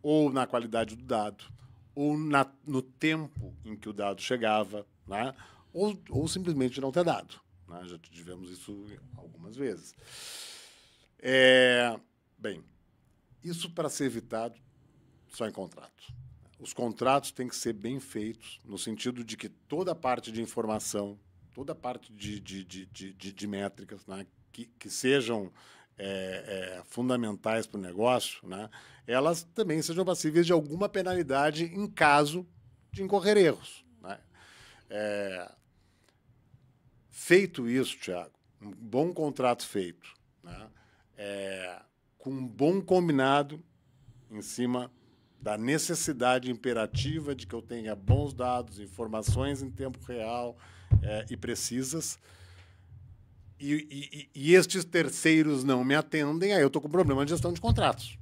ou na qualidade do dado, ou no tempo em que o dado chegava, né? ou simplesmente não ter dado. Né? Já tivemos isso algumas vezes. Bem, isso para ser evitado só em contrato. Os contratos têm que ser bem feitos, no sentido de que toda a parte de informação, toda a parte de métricas, né, que sejam fundamentais para o negócio, né, elas também sejam passíveis de alguma penalidade em caso de incorrer erros. Né? Feito isso, Tiago, um bom contrato feito, né, com um bom combinado em cima da necessidade imperativa de que eu tenha bons dados, informações em tempo real e precisas, e estes terceiros não me atendem, aí eu estou com problema de gestão de contratos.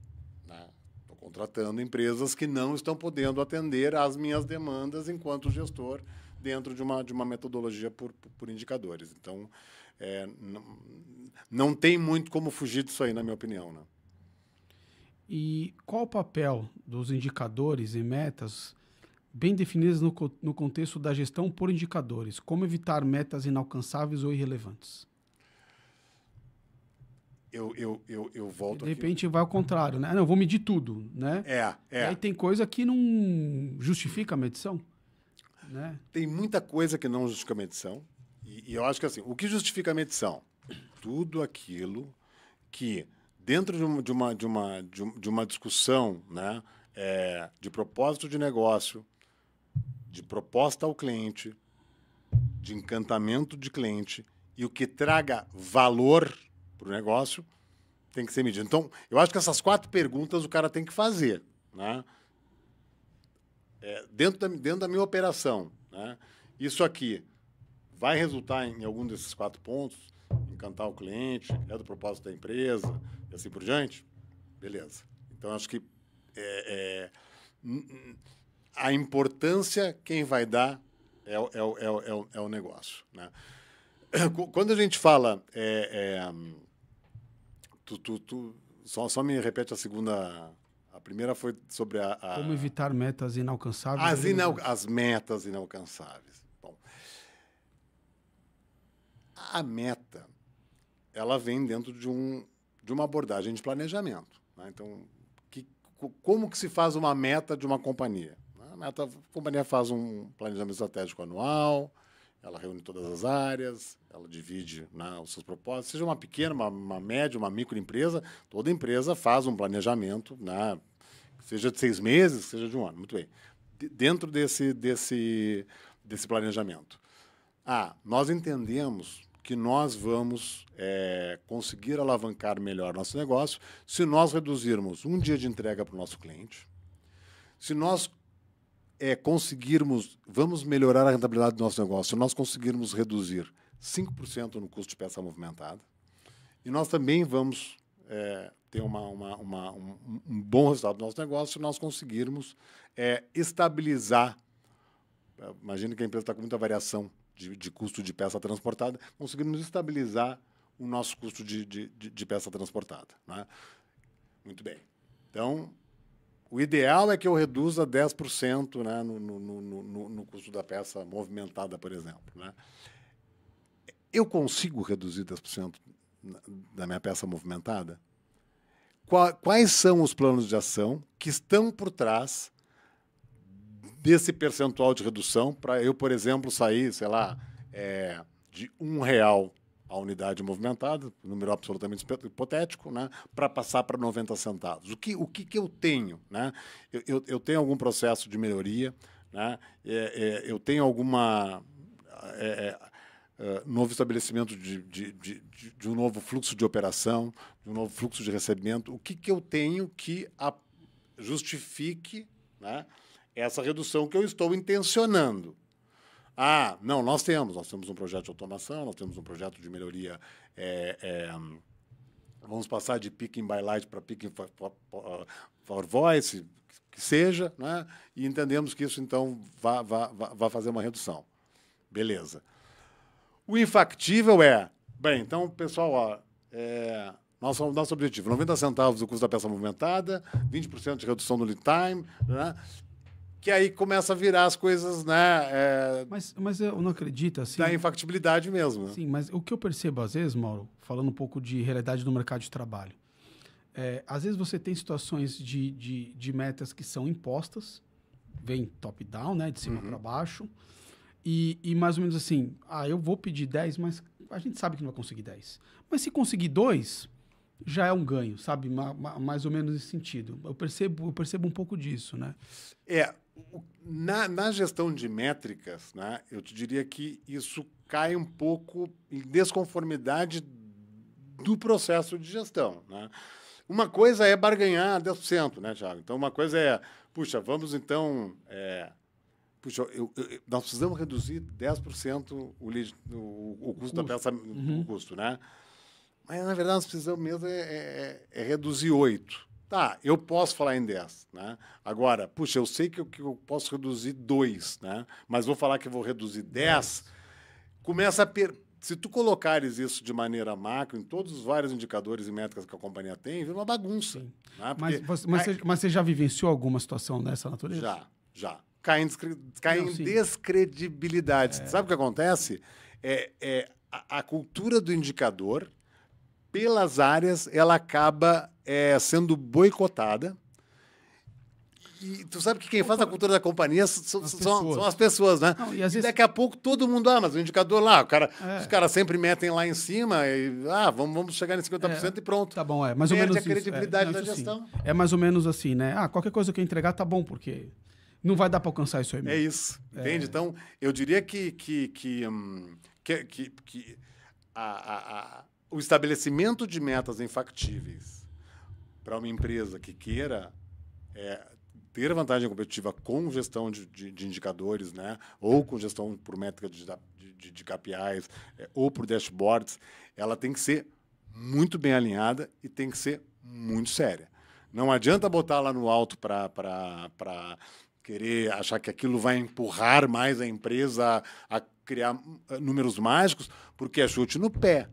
Estou contratando empresas que não estão podendo atender às minhas demandas enquanto gestor dentro de uma metodologia por indicadores. Então, não tem muito como fugir disso aí, na minha opinião. Né? E qual o papel dos indicadores e metas bem definidas no contexto da gestão por indicadores? Como evitar metas inalcançáveis ou irrelevantes? Eu volto de aqui. repente vai ao contrário, né? Não, eu vou medir tudo, né? E aí tem coisa que não justifica a medição, né? Tem muita coisa que não justifica a medição. E eu acho que assim, o que justifica a medição? Tudo aquilo que, dentro de uma discussão, né, de propósito de negócio, de proposta ao cliente, de encantamento de cliente, e o que traga valor para o negócio, tem que ser medido. Então, eu acho que essas 4 perguntas o cara tem que fazer. Né? Dentro da minha operação, né? Isso aqui vai resultar em algum desses 4 pontos? Encantar o cliente, do propósito da empresa, e assim por diante? Beleza. Então, acho que a importância quem vai dar é o negócio. Né? Quando a gente fala... Só me repete a segunda... A primeira foi sobre Como evitar metas inalcançáveis. As metas inalcançáveis. Bom, a meta, ela vem dentro de uma abordagem de planejamento. Né? Então, como que se faz uma meta de uma companhia? A companhia faz um planejamento estratégico anual, ela reúne todas as áreas, ela divide, né, os seus propósitos. Seja uma pequena, uma média, uma microempresa, toda empresa faz um planejamento, né, seja de 6 meses, seja de 1 ano. Muito bem. Dentro desse planejamento, nós entendemos que nós vamos conseguir alavancar melhor nosso negócio se nós reduzirmos 1 dia de entrega para o nosso cliente, se nós vamos melhorar a rentabilidade do nosso negócio, se nós conseguirmos reduzir 5% no custo de peça movimentada, e nós também vamos ter um bom resultado do nosso negócio se nós conseguirmos estabilizar. Imagina que a empresa está com muita variação de custo de peça transportada, conseguirmos estabilizar o nosso custo de peça transportada. Né? Muito bem. Então, o ideal é que eu reduza 10%, né, no custo da peça movimentada, por exemplo. Né? Eu consigo reduzir 10% da minha peça movimentada? Quais são os planos de ação que estão por trás desse percentual de redução para eu, por exemplo, sair, sei lá, de R$1 a unidade movimentada, número absolutamente hipotético, né, para passar para 90 centavos. O que eu tenho? Né? Eu tenho algum processo de melhoria, né? Eu tenho alguma... novo estabelecimento de um novo fluxo de operação, de um novo fluxo de recebimento. O que eu tenho que justifique, né, essa redução que eu estou intencionando? Não, nós temos um projeto de automação, nós temos um projeto de melhoria. Vamos passar de picking by light para picking for voice, que seja, né? E entendemos que isso, então, vai fazer uma redução. Beleza. O infactível bem, então, pessoal, nosso objetivo, 90 centavos do custo da peça movimentada, 20% de redução do lead time, né? Que aí começa a virar as coisas, né? Mas eu não acredito, assim... Da infactibilidade mesmo. Né? Sim, mas o que eu percebo, às vezes, Mauro, falando um pouco de realidade do mercado de trabalho, às vezes você tem situações de metas que são impostas, vem top-down, né? De cima para baixo, e mais ou menos assim, eu vou pedir 10, mas a gente sabe que não vai conseguir 10. Mas se conseguir 2, já é um ganho, sabe? Mais ou menos nesse sentido. Eu percebo um pouco disso, né? Na gestão de métricas, né, eu te diria que isso cai um pouco em desconformidade do processo de gestão. Né? Uma coisa é barganhar 10%, né, Thiago? Então, uma coisa puxa, vamos então... nós precisamos reduzir 10% o custo da peça, o custo, né? Mas, na verdade, nós precisamos mesmo reduzir 8%. Tá, eu posso falar em 10, né? Agora, puxa, eu sei que eu posso reduzir 2, né? Mas vou falar que eu vou reduzir 10. Começa se tu colocares isso de maneira macro, em todos os vários indicadores e métricas que a companhia tem, vira uma bagunça. Né? Mas você já vivenciou alguma situação dessa natureza? Já. Cai em descredibilidade. Sabe o que acontece? A cultura do indicador, pelas áreas, ela acaba sendo boicotada. E tu sabe que quem faz a cultura da companhia são as pessoas, né? Não, e daqui a pouco todo mundo, mas o indicador lá, os caras sempre metem lá em cima e vamos chegar em 50% e pronto. Tá bom, mais ou menos a credibilidade da gestão. Sim. É mais ou menos assim, né? Qualquer coisa que eu entregar tá bom, porque não vai dar para alcançar isso aí mesmo. É isso, entende? Então, eu diria que o estabelecimento de metas infactíveis para uma empresa que queira ter vantagem competitiva com gestão de indicadores, né, ou com gestão por métrica de KPIs, ou por dashboards, ela tem que ser muito bem alinhada e tem que ser muito séria. Não adianta botar lá no alto para querer achar que aquilo vai empurrar mais a empresa a criar números mágicos, porque é chute no pé.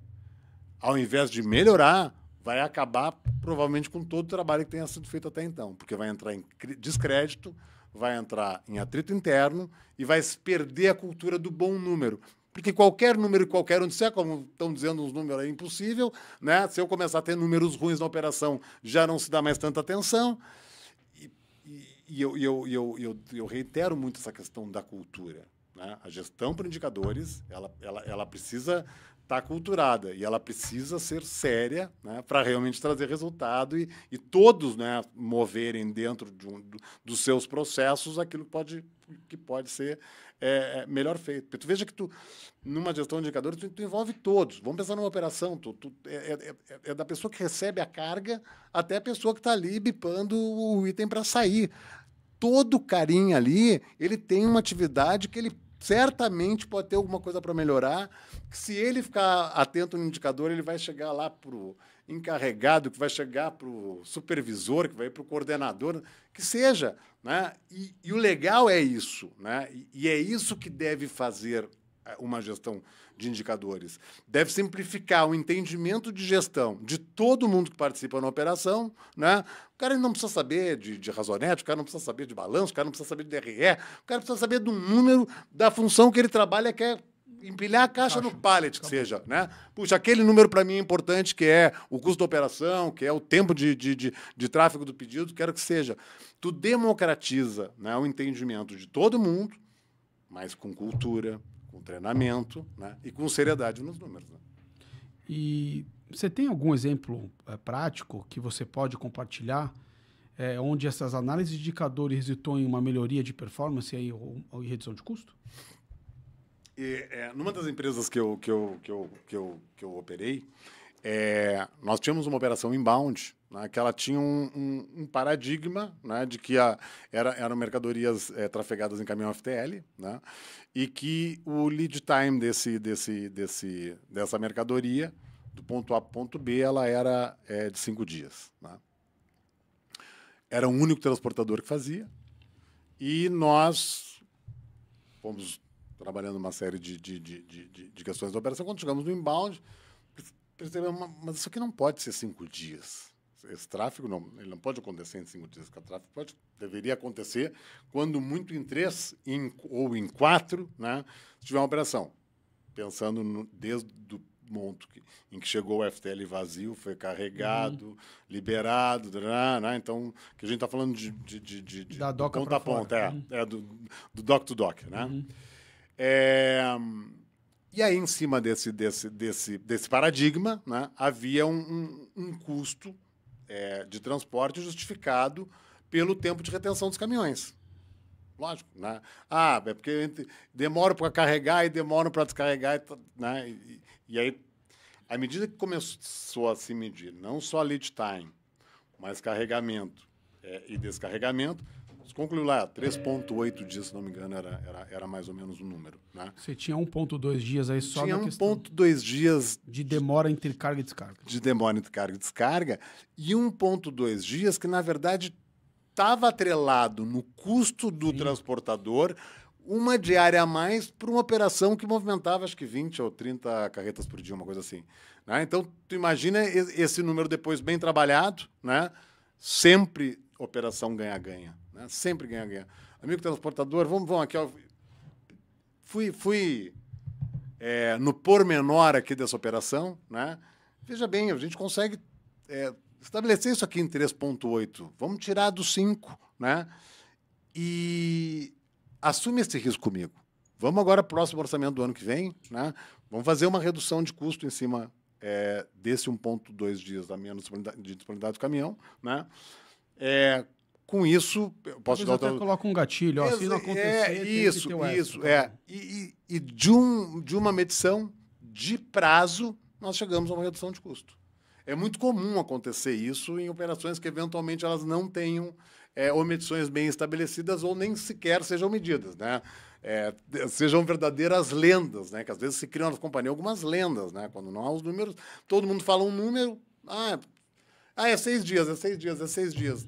Ao invés de melhorar, vai acabar provavelmente com todo o trabalho que tenha sido feito até então, porque vai entrar em descrédito, vai entrar em atrito interno e vai se perder a cultura do bom número. Porque qualquer número, qualquer um disser, como estão dizendo uns números aí, impossível, né? Se eu começar a ter números ruins na operação, já não se dá mais tanta atenção. E eu reitero muito essa questão da cultura. Né? A gestão por indicadores, ela precisa estar culturada e ela precisa ser séria, né, para realmente trazer resultado e todos, né, moverem dentro dos seus processos aquilo que pode ser melhor feito. Porque tu veja que numa gestão de indicadores, tu envolve todos. Vamos pensar numa operação. É da pessoa que recebe a carga até a pessoa que está ali bipando o item para sair. Todo carinha ali, ele tem uma atividade que ele certamente pode ter alguma coisa para melhorar. Se ele ficar atento no indicador, ele vai chegar lá para o encarregado, que vai chegar para o supervisor, que vai para o coordenador, que seja. Né? E o legal é isso. Né? E é isso que deve fazer uma gestão de indicadores. Deve simplificar o entendimento de gestão de todo mundo que participa na operação, né? O cara não precisa saber de razonete, o cara não precisa saber de balanço, o cara não precisa saber de DRE, o cara precisa saber do número da função que ele trabalha, que é empilhar a caixa no pallet, que seja, né? Puxa, aquele número para mim é importante, que é o custo da operação, que é o tempo de tráfego do pedido, quero que seja. Tu democratiza, né, o entendimento de todo mundo, mas com cultura, com treinamento, né, e com seriedade nos números. Né? E você tem algum exemplo prático que você pode compartilhar onde essas análises de indicadores resultou em uma melhoria de performance aí, ou em redução de custo? Numa das empresas que eu operei, nós tínhamos uma operação inbound, né, que ela tinha um paradigma, né, de que eram mercadorias trafegadas em caminhão FTL, né, e que o lead time dessa mercadoria, do ponto A para o ponto B, ela era de 5 dias. Né. Era o único transportador que fazia, e nós fomos trabalhando uma série de questões da operação. Quando chegamos no inbound, percebemos, mas isso aqui não pode ser 5 dias. Esse tráfego ele não pode acontecer em 5 dias. O tráfego deveria acontecer quando muito em 3 ou em 4, né, se tiver uma operação. Pensando desde o ponto em que chegou o FTL vazio, foi carregado, liberado, né? Então, que a gente está falando de da doca ponta a ponta, do dock to dock, né? E aí, em cima desse paradigma, né, havia um custo de transporte justificado pelo tempo de retenção dos caminhões. Lógico, né? É porque demora para carregar e demora para descarregar, né? E aí, à medida que começou a se medir não só lead time, mas carregamento e descarregamento, concluiu lá, 3,8 dias, se não me engano, era mais ou menos o número. Né? Você tinha 1,2 dias aí só tinha na questão... 1,2 dias... de demora entre carga e descarga. De demora entre carga e descarga. E 1,2 dias que, na verdade, estava atrelado no custo do transportador uma diária a mais para uma operação que movimentava, acho que 20 ou 30 carretas por dia, uma coisa assim. Né? Então, tu imagina esse número depois bem trabalhado, né? Sempre operação ganha-ganha. Né? Sempre ganha-ganha. Amigo transportador, vamos aqui. Ó. Fui no pormenor aqui dessa operação. Né? Veja bem, a gente consegue estabelecer isso aqui em 3,8. Vamos tirar do 5. Né? E assume esse risco comigo. Vamos agora para o próximo orçamento do ano que vem. Né? Vamos fazer uma redução de custo em cima desse 1,2 dias da minha disponibilidade do caminhão. Né? Com isso, eu posso dar até coloca um gatilho, ó, se não acontecer, isso. E de uma medição de prazo, nós chegamos a uma redução de custo. É muito comum acontecer isso em operações que, eventualmente, elas não tenham ou medições bem estabelecidas ou nem sequer sejam medidas, né? Sejam verdadeiras lendas, né? Que às vezes se criam na companhia algumas lendas, né? Quando não há os números, todo mundo fala um número, é 6 dias, é 6 dias, é 6 dias.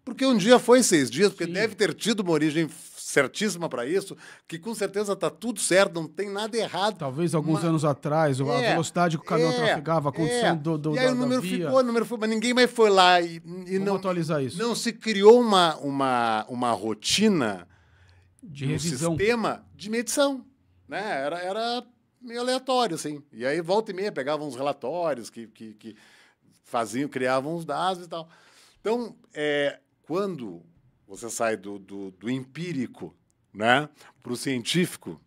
Porque um dia foi 6 dias, porque deve ter tido uma origem certíssima para isso, que com certeza está tudo certo, não tem nada errado. Talvez alguns anos atrás, a velocidade que o caminhão trafegava, a condição e aí o número ficou, mas ninguém mais foi lá e não atualizar isso. Não se criou uma rotina de revisão, sistema de medição, né? Era meio aleatório, assim. E aí volta e meia pegavam uns relatórios que criavam uns dados e tal. Então, quando você sai do empírico, né, para o científico,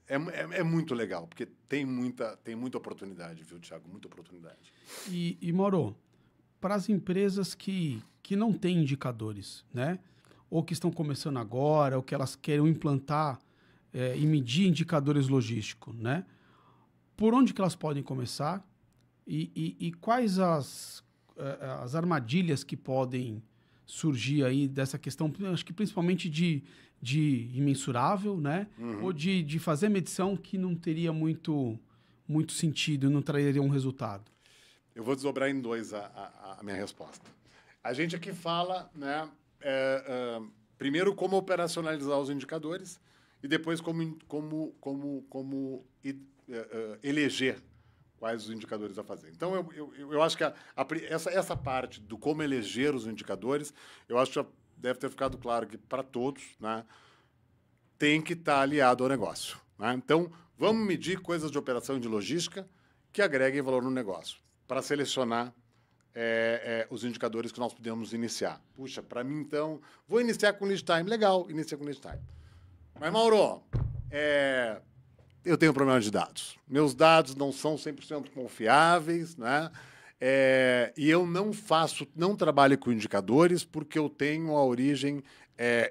é muito legal, porque tem muita oportunidade, viu, Thiago? Muita oportunidade. E Mauro, para as empresas que não têm indicadores, né, ou que estão começando agora, ou que elas querem implantar e medir indicadores logísticos, né, por onde que elas podem começar e quais as armadilhas que podem surgir aí dessa questão, acho que principalmente de imensurável, né? Ou de fazer medição que não teria muito sentido, não traria um resultado. Eu vou desdobrar em 2 a minha resposta. A gente aqui fala, né, primeiro, como operacionalizar os indicadores e depois eleger quais os indicadores a fazer. Então, eu acho que essa parte do como eleger os indicadores, eu acho que já deve ter ficado claro que, para todos, né, tem que estar aliado ao negócio. Né? Então, vamos medir coisas de operação e de logística que agreguem valor no negócio, para selecionar os indicadores que nós podemos iniciar. Puxa, para mim, então, vou iniciar com lead time. Legal, inicia com lead time. Mas, Mauro, eu tenho um problema de dados. Meus dados não são 100% confiáveis, né? E eu não trabalho com indicadores porque eu tenho a origem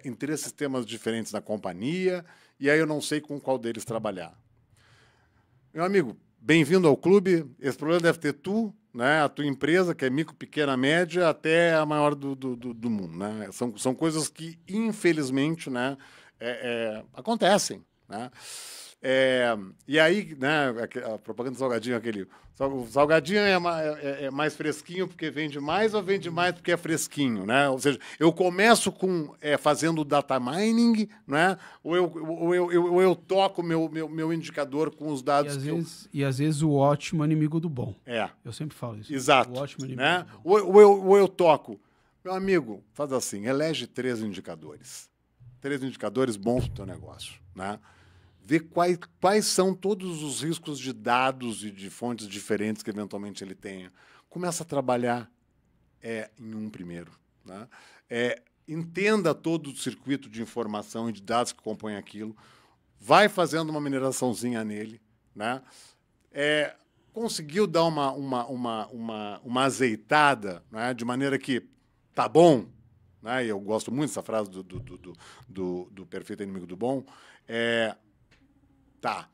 em 3 sistemas diferentes na companhia e aí eu não sei com qual deles trabalhar. Meu amigo, bem-vindo ao clube. Esse problema deve ter tu, né? A tua empresa, que é micro, pequena, média, até a maior do mundo. Né? São coisas que, infelizmente, né, acontecem. Né? E aí, né, a propaganda do salgadinho, o salgadinho é mais fresquinho porque vende mais ou vende mais porque é fresquinho, né? Ou seja, eu começo fazendo data mining, né? Ou eu toco meu indicador com os dados e às vezes o ótimo é inimigo do bom. Eu sempre falo isso. Exato. O ótimo é inimigo né? do bom. Ou eu toco. Meu amigo, faz assim, elege 3 indicadores. 3 indicadores bons para o teu negócio, né? Ver quais são todos os riscos de dados e de fontes diferentes que eventualmente ele tenha. Começa a trabalhar em um primeiro. Né? Entenda todo o circuito de informação e de dados que compõem aquilo. Vai fazendo uma mineraçãozinha nele. Né? Conseguiu dar uma azeitada, né? De maneira que tá bom. Né? E eu gosto muito dessa frase do perfeito inimigo do bom. Tá.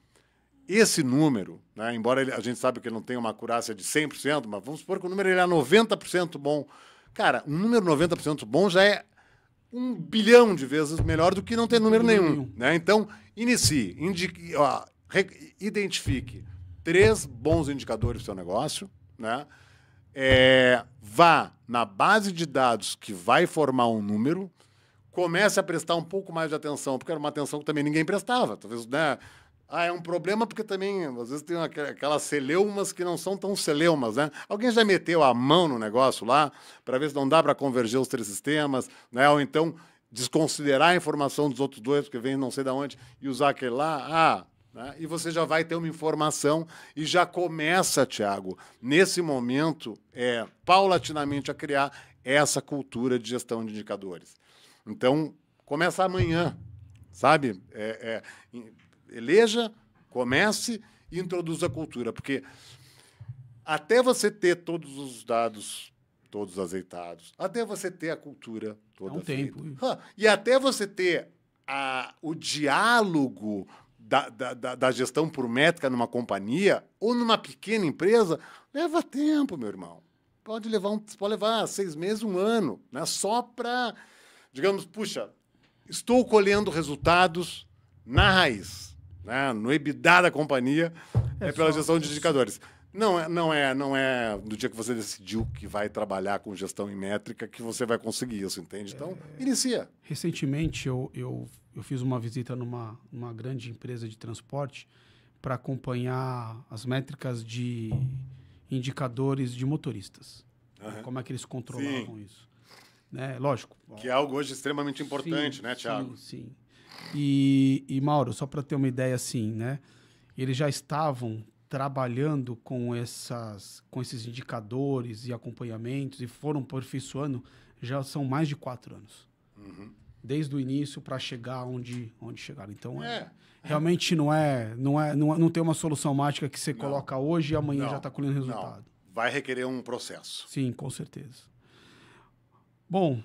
Esse número, né, embora a gente sabe que ele não tem uma acurácia de 100%, mas vamos supor que o número é 90% bom. Cara, um número 90% bom já é 1 bilhão de vezes melhor do que não ter número nenhum. Né? Então, inicie, identifique 3 bons indicadores do seu negócio, né? Vá na base de dados que vai formar um número, comece a prestar um pouco mais de atenção, porque era uma atenção que também ninguém prestava. Talvez, né? É um problema porque também, às vezes, tem aquelas celeumas que não são tão celeumas, né? Alguém já meteu a mão no negócio lá para ver se não dá para converger os 3 sistemas, né? Ou então desconsiderar a informação dos outros 2, porque vem não sei de onde, e usar aquele lá. Né? E você já vai ter uma informação e já começa, Thiago, nesse momento, paulatinamente a criar essa cultura de gestão de indicadores. Então, começa amanhã, sabe? Eleja, comece e introduza a cultura. Porque até você ter todos os dados todos azeitados, até você ter a cultura toda feita. E até você ter o diálogo da gestão por métrica numa companhia ou numa pequena empresa, leva tempo, meu irmão. Pode levar 6 meses, 1 ano, né? Só para, digamos, puxa, estou colhendo resultados na raiz. Né, no EBITDA da companhia, pela gestão de indicadores. Não é no dia que você decidiu que vai trabalhar com gestão em métrica que você vai conseguir isso, entende? Então, inicia. Recentemente, eu fiz uma visita numa grande empresa de transporte para acompanhar as métricas de indicadores de motoristas. Uhum. Como é que eles controlavam isso. Né? Lógico. Que é algo hoje extremamente importante, né, Thiago? Sim. E Mauro, só para ter uma ideia assim, né? Eles já estavam trabalhando com esses indicadores e acompanhamentos e foram aperfeiçoando, já são mais de 4 anos. Uhum. Desde o início para chegar onde chegaram. Então, realmente não tem uma solução mágica que você coloca hoje e amanhã já está colhendo resultado. Não. Vai requerer um processo. Sim, com certeza. Bom,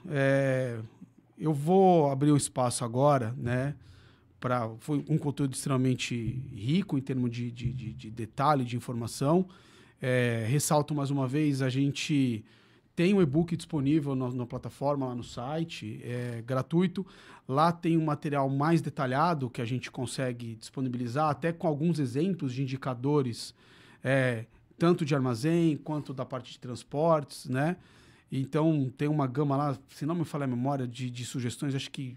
eu vou abrir um espaço agora, né? Foi um conteúdo extremamente rico em termos de detalhe, de informação. Ressalto mais uma vez, a gente tem um e-book disponível na plataforma, lá no site, gratuito. Lá tem um material mais detalhado que a gente consegue disponibilizar, até com alguns exemplos de indicadores, tanto de armazém quanto da parte de transportes, né? Então, tem uma gama lá, se não me falha a memória, de sugestões, acho que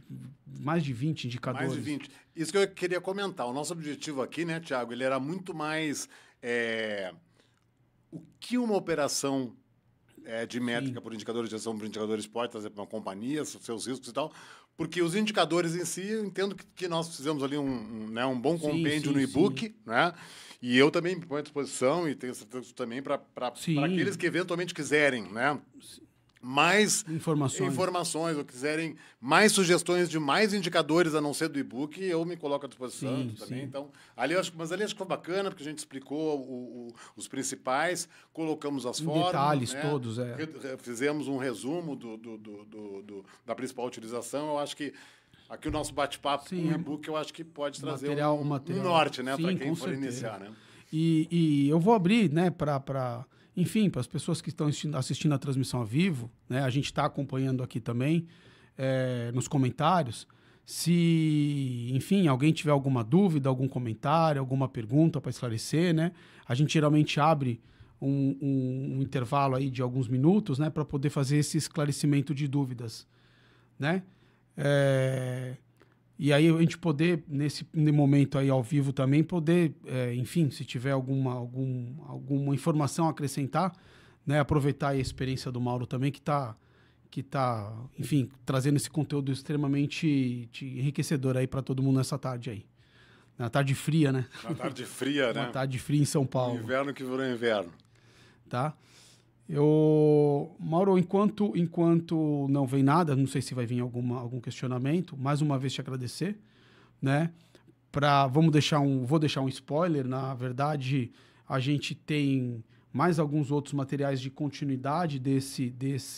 mais de 20 indicadores. Mais de 20. Isso que eu queria comentar. O nosso objetivo aqui, né, Thiago, ele era muito mais o que uma operação de métrica por indicadores de ação, por indicadores pode trazer para uma companhia, seus riscos e tal, porque os indicadores em si, eu entendo que nós fizemos ali um bom compêndio no e-book, né? E eu também me ponho à disposição e tenho certeza também para aqueles que eventualmente quiserem, né? Mais informações ou quiserem mais sugestões de mais indicadores a não ser do e-book, eu me coloco à disposição também. Sim. Então, ali acho que foi bacana, porque a gente explicou os principais, colocamos as formas. Detalhes, né? Todos. Fizemos um resumo da principal utilização. Eu acho que aqui o nosso bate-papo com o e-book, eu acho que pode trazer um norte, né, para quem for iniciar. Né? E eu vou abrir, né, enfim, para as pessoas que estão assistindo a transmissão ao vivo, né, a gente está acompanhando aqui também, nos comentários, se, enfim, alguém tiver alguma dúvida, algum comentário, alguma pergunta para esclarecer, né, a gente geralmente abre um intervalo aí de alguns minutos, né, para poder fazer esse esclarecimento de dúvidas, né. E aí a gente poder, nesse momento aí ao vivo também, poder, enfim, se tiver alguma informação a acrescentar, né, aproveitar a experiência do Mauro também, que tá, enfim, trazendo esse conteúdo extremamente enriquecedor aí para todo mundo nessa tarde aí. Na tarde fria, né? Na tarde fria, né? Uma tarde fria em São Paulo. Inverno que virou inverno. Tá? Mauro, enquanto não vem nada, não sei se vai vir algum questionamento, mais uma vez te agradecer, né? Vou deixar um spoiler, na verdade, a gente tem mais alguns outros materiais de continuidade desse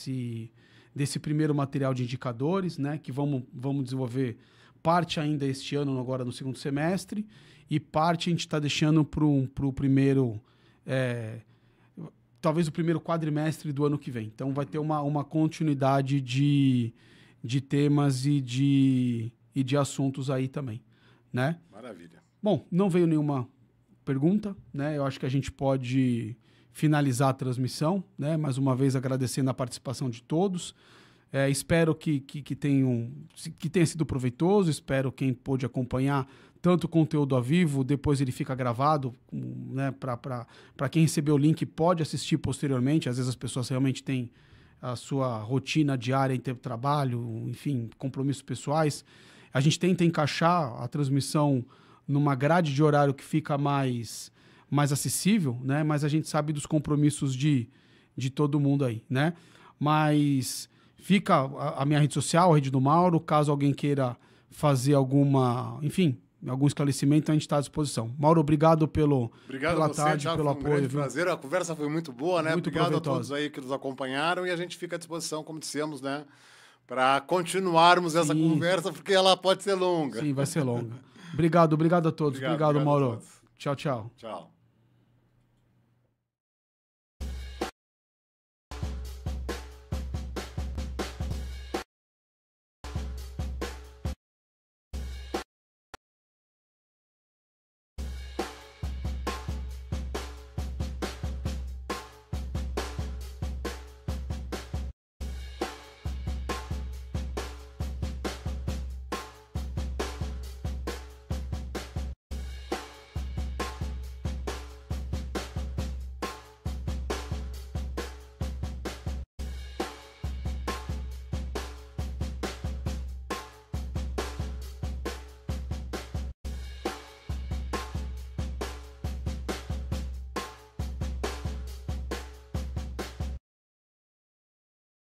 primeiro material de indicadores, né? Que vamos desenvolver parte ainda este ano, agora no segundo semestre, e parte a gente está deixando para o primeiro... talvez o primeiro quadrimestre do ano que vem. Então, vai ter uma continuidade de temas e de assuntos aí também, né? Maravilha. Bom, não veio nenhuma pergunta, né? Eu acho que a gente pode finalizar a transmissão, né? Mais uma vez agradecendo a participação de todos. Espero que tenha sido proveitoso, espero quem pôde acompanhar tanto o conteúdo ao vivo, depois ele fica gravado, né, para quem recebeu o link pode assistir posteriormente. Às vezes as pessoas realmente têm a sua rotina diária em tempo de trabalho, enfim, compromissos pessoais. A gente tenta encaixar a transmissão numa grade de horário que fica mais acessível, né, mas a gente sabe dos compromissos de todo mundo aí, né? Mas fica a minha rede social, a rede do Mauro, caso alguém queira fazer algum esclarecimento, a gente está à disposição. Mauro, obrigado pela tarde, Thiago, pelo apoio. Um grande prazer, a conversa foi muito boa, né? Muito obrigado proveitosa. A todos aí que nos acompanharam e a gente fica à disposição, como dissemos, né? Para continuarmos essa conversa, porque ela pode ser longa. Sim, vai ser longa. Obrigado a todos. Obrigado Mauro. Tchau. Tchau.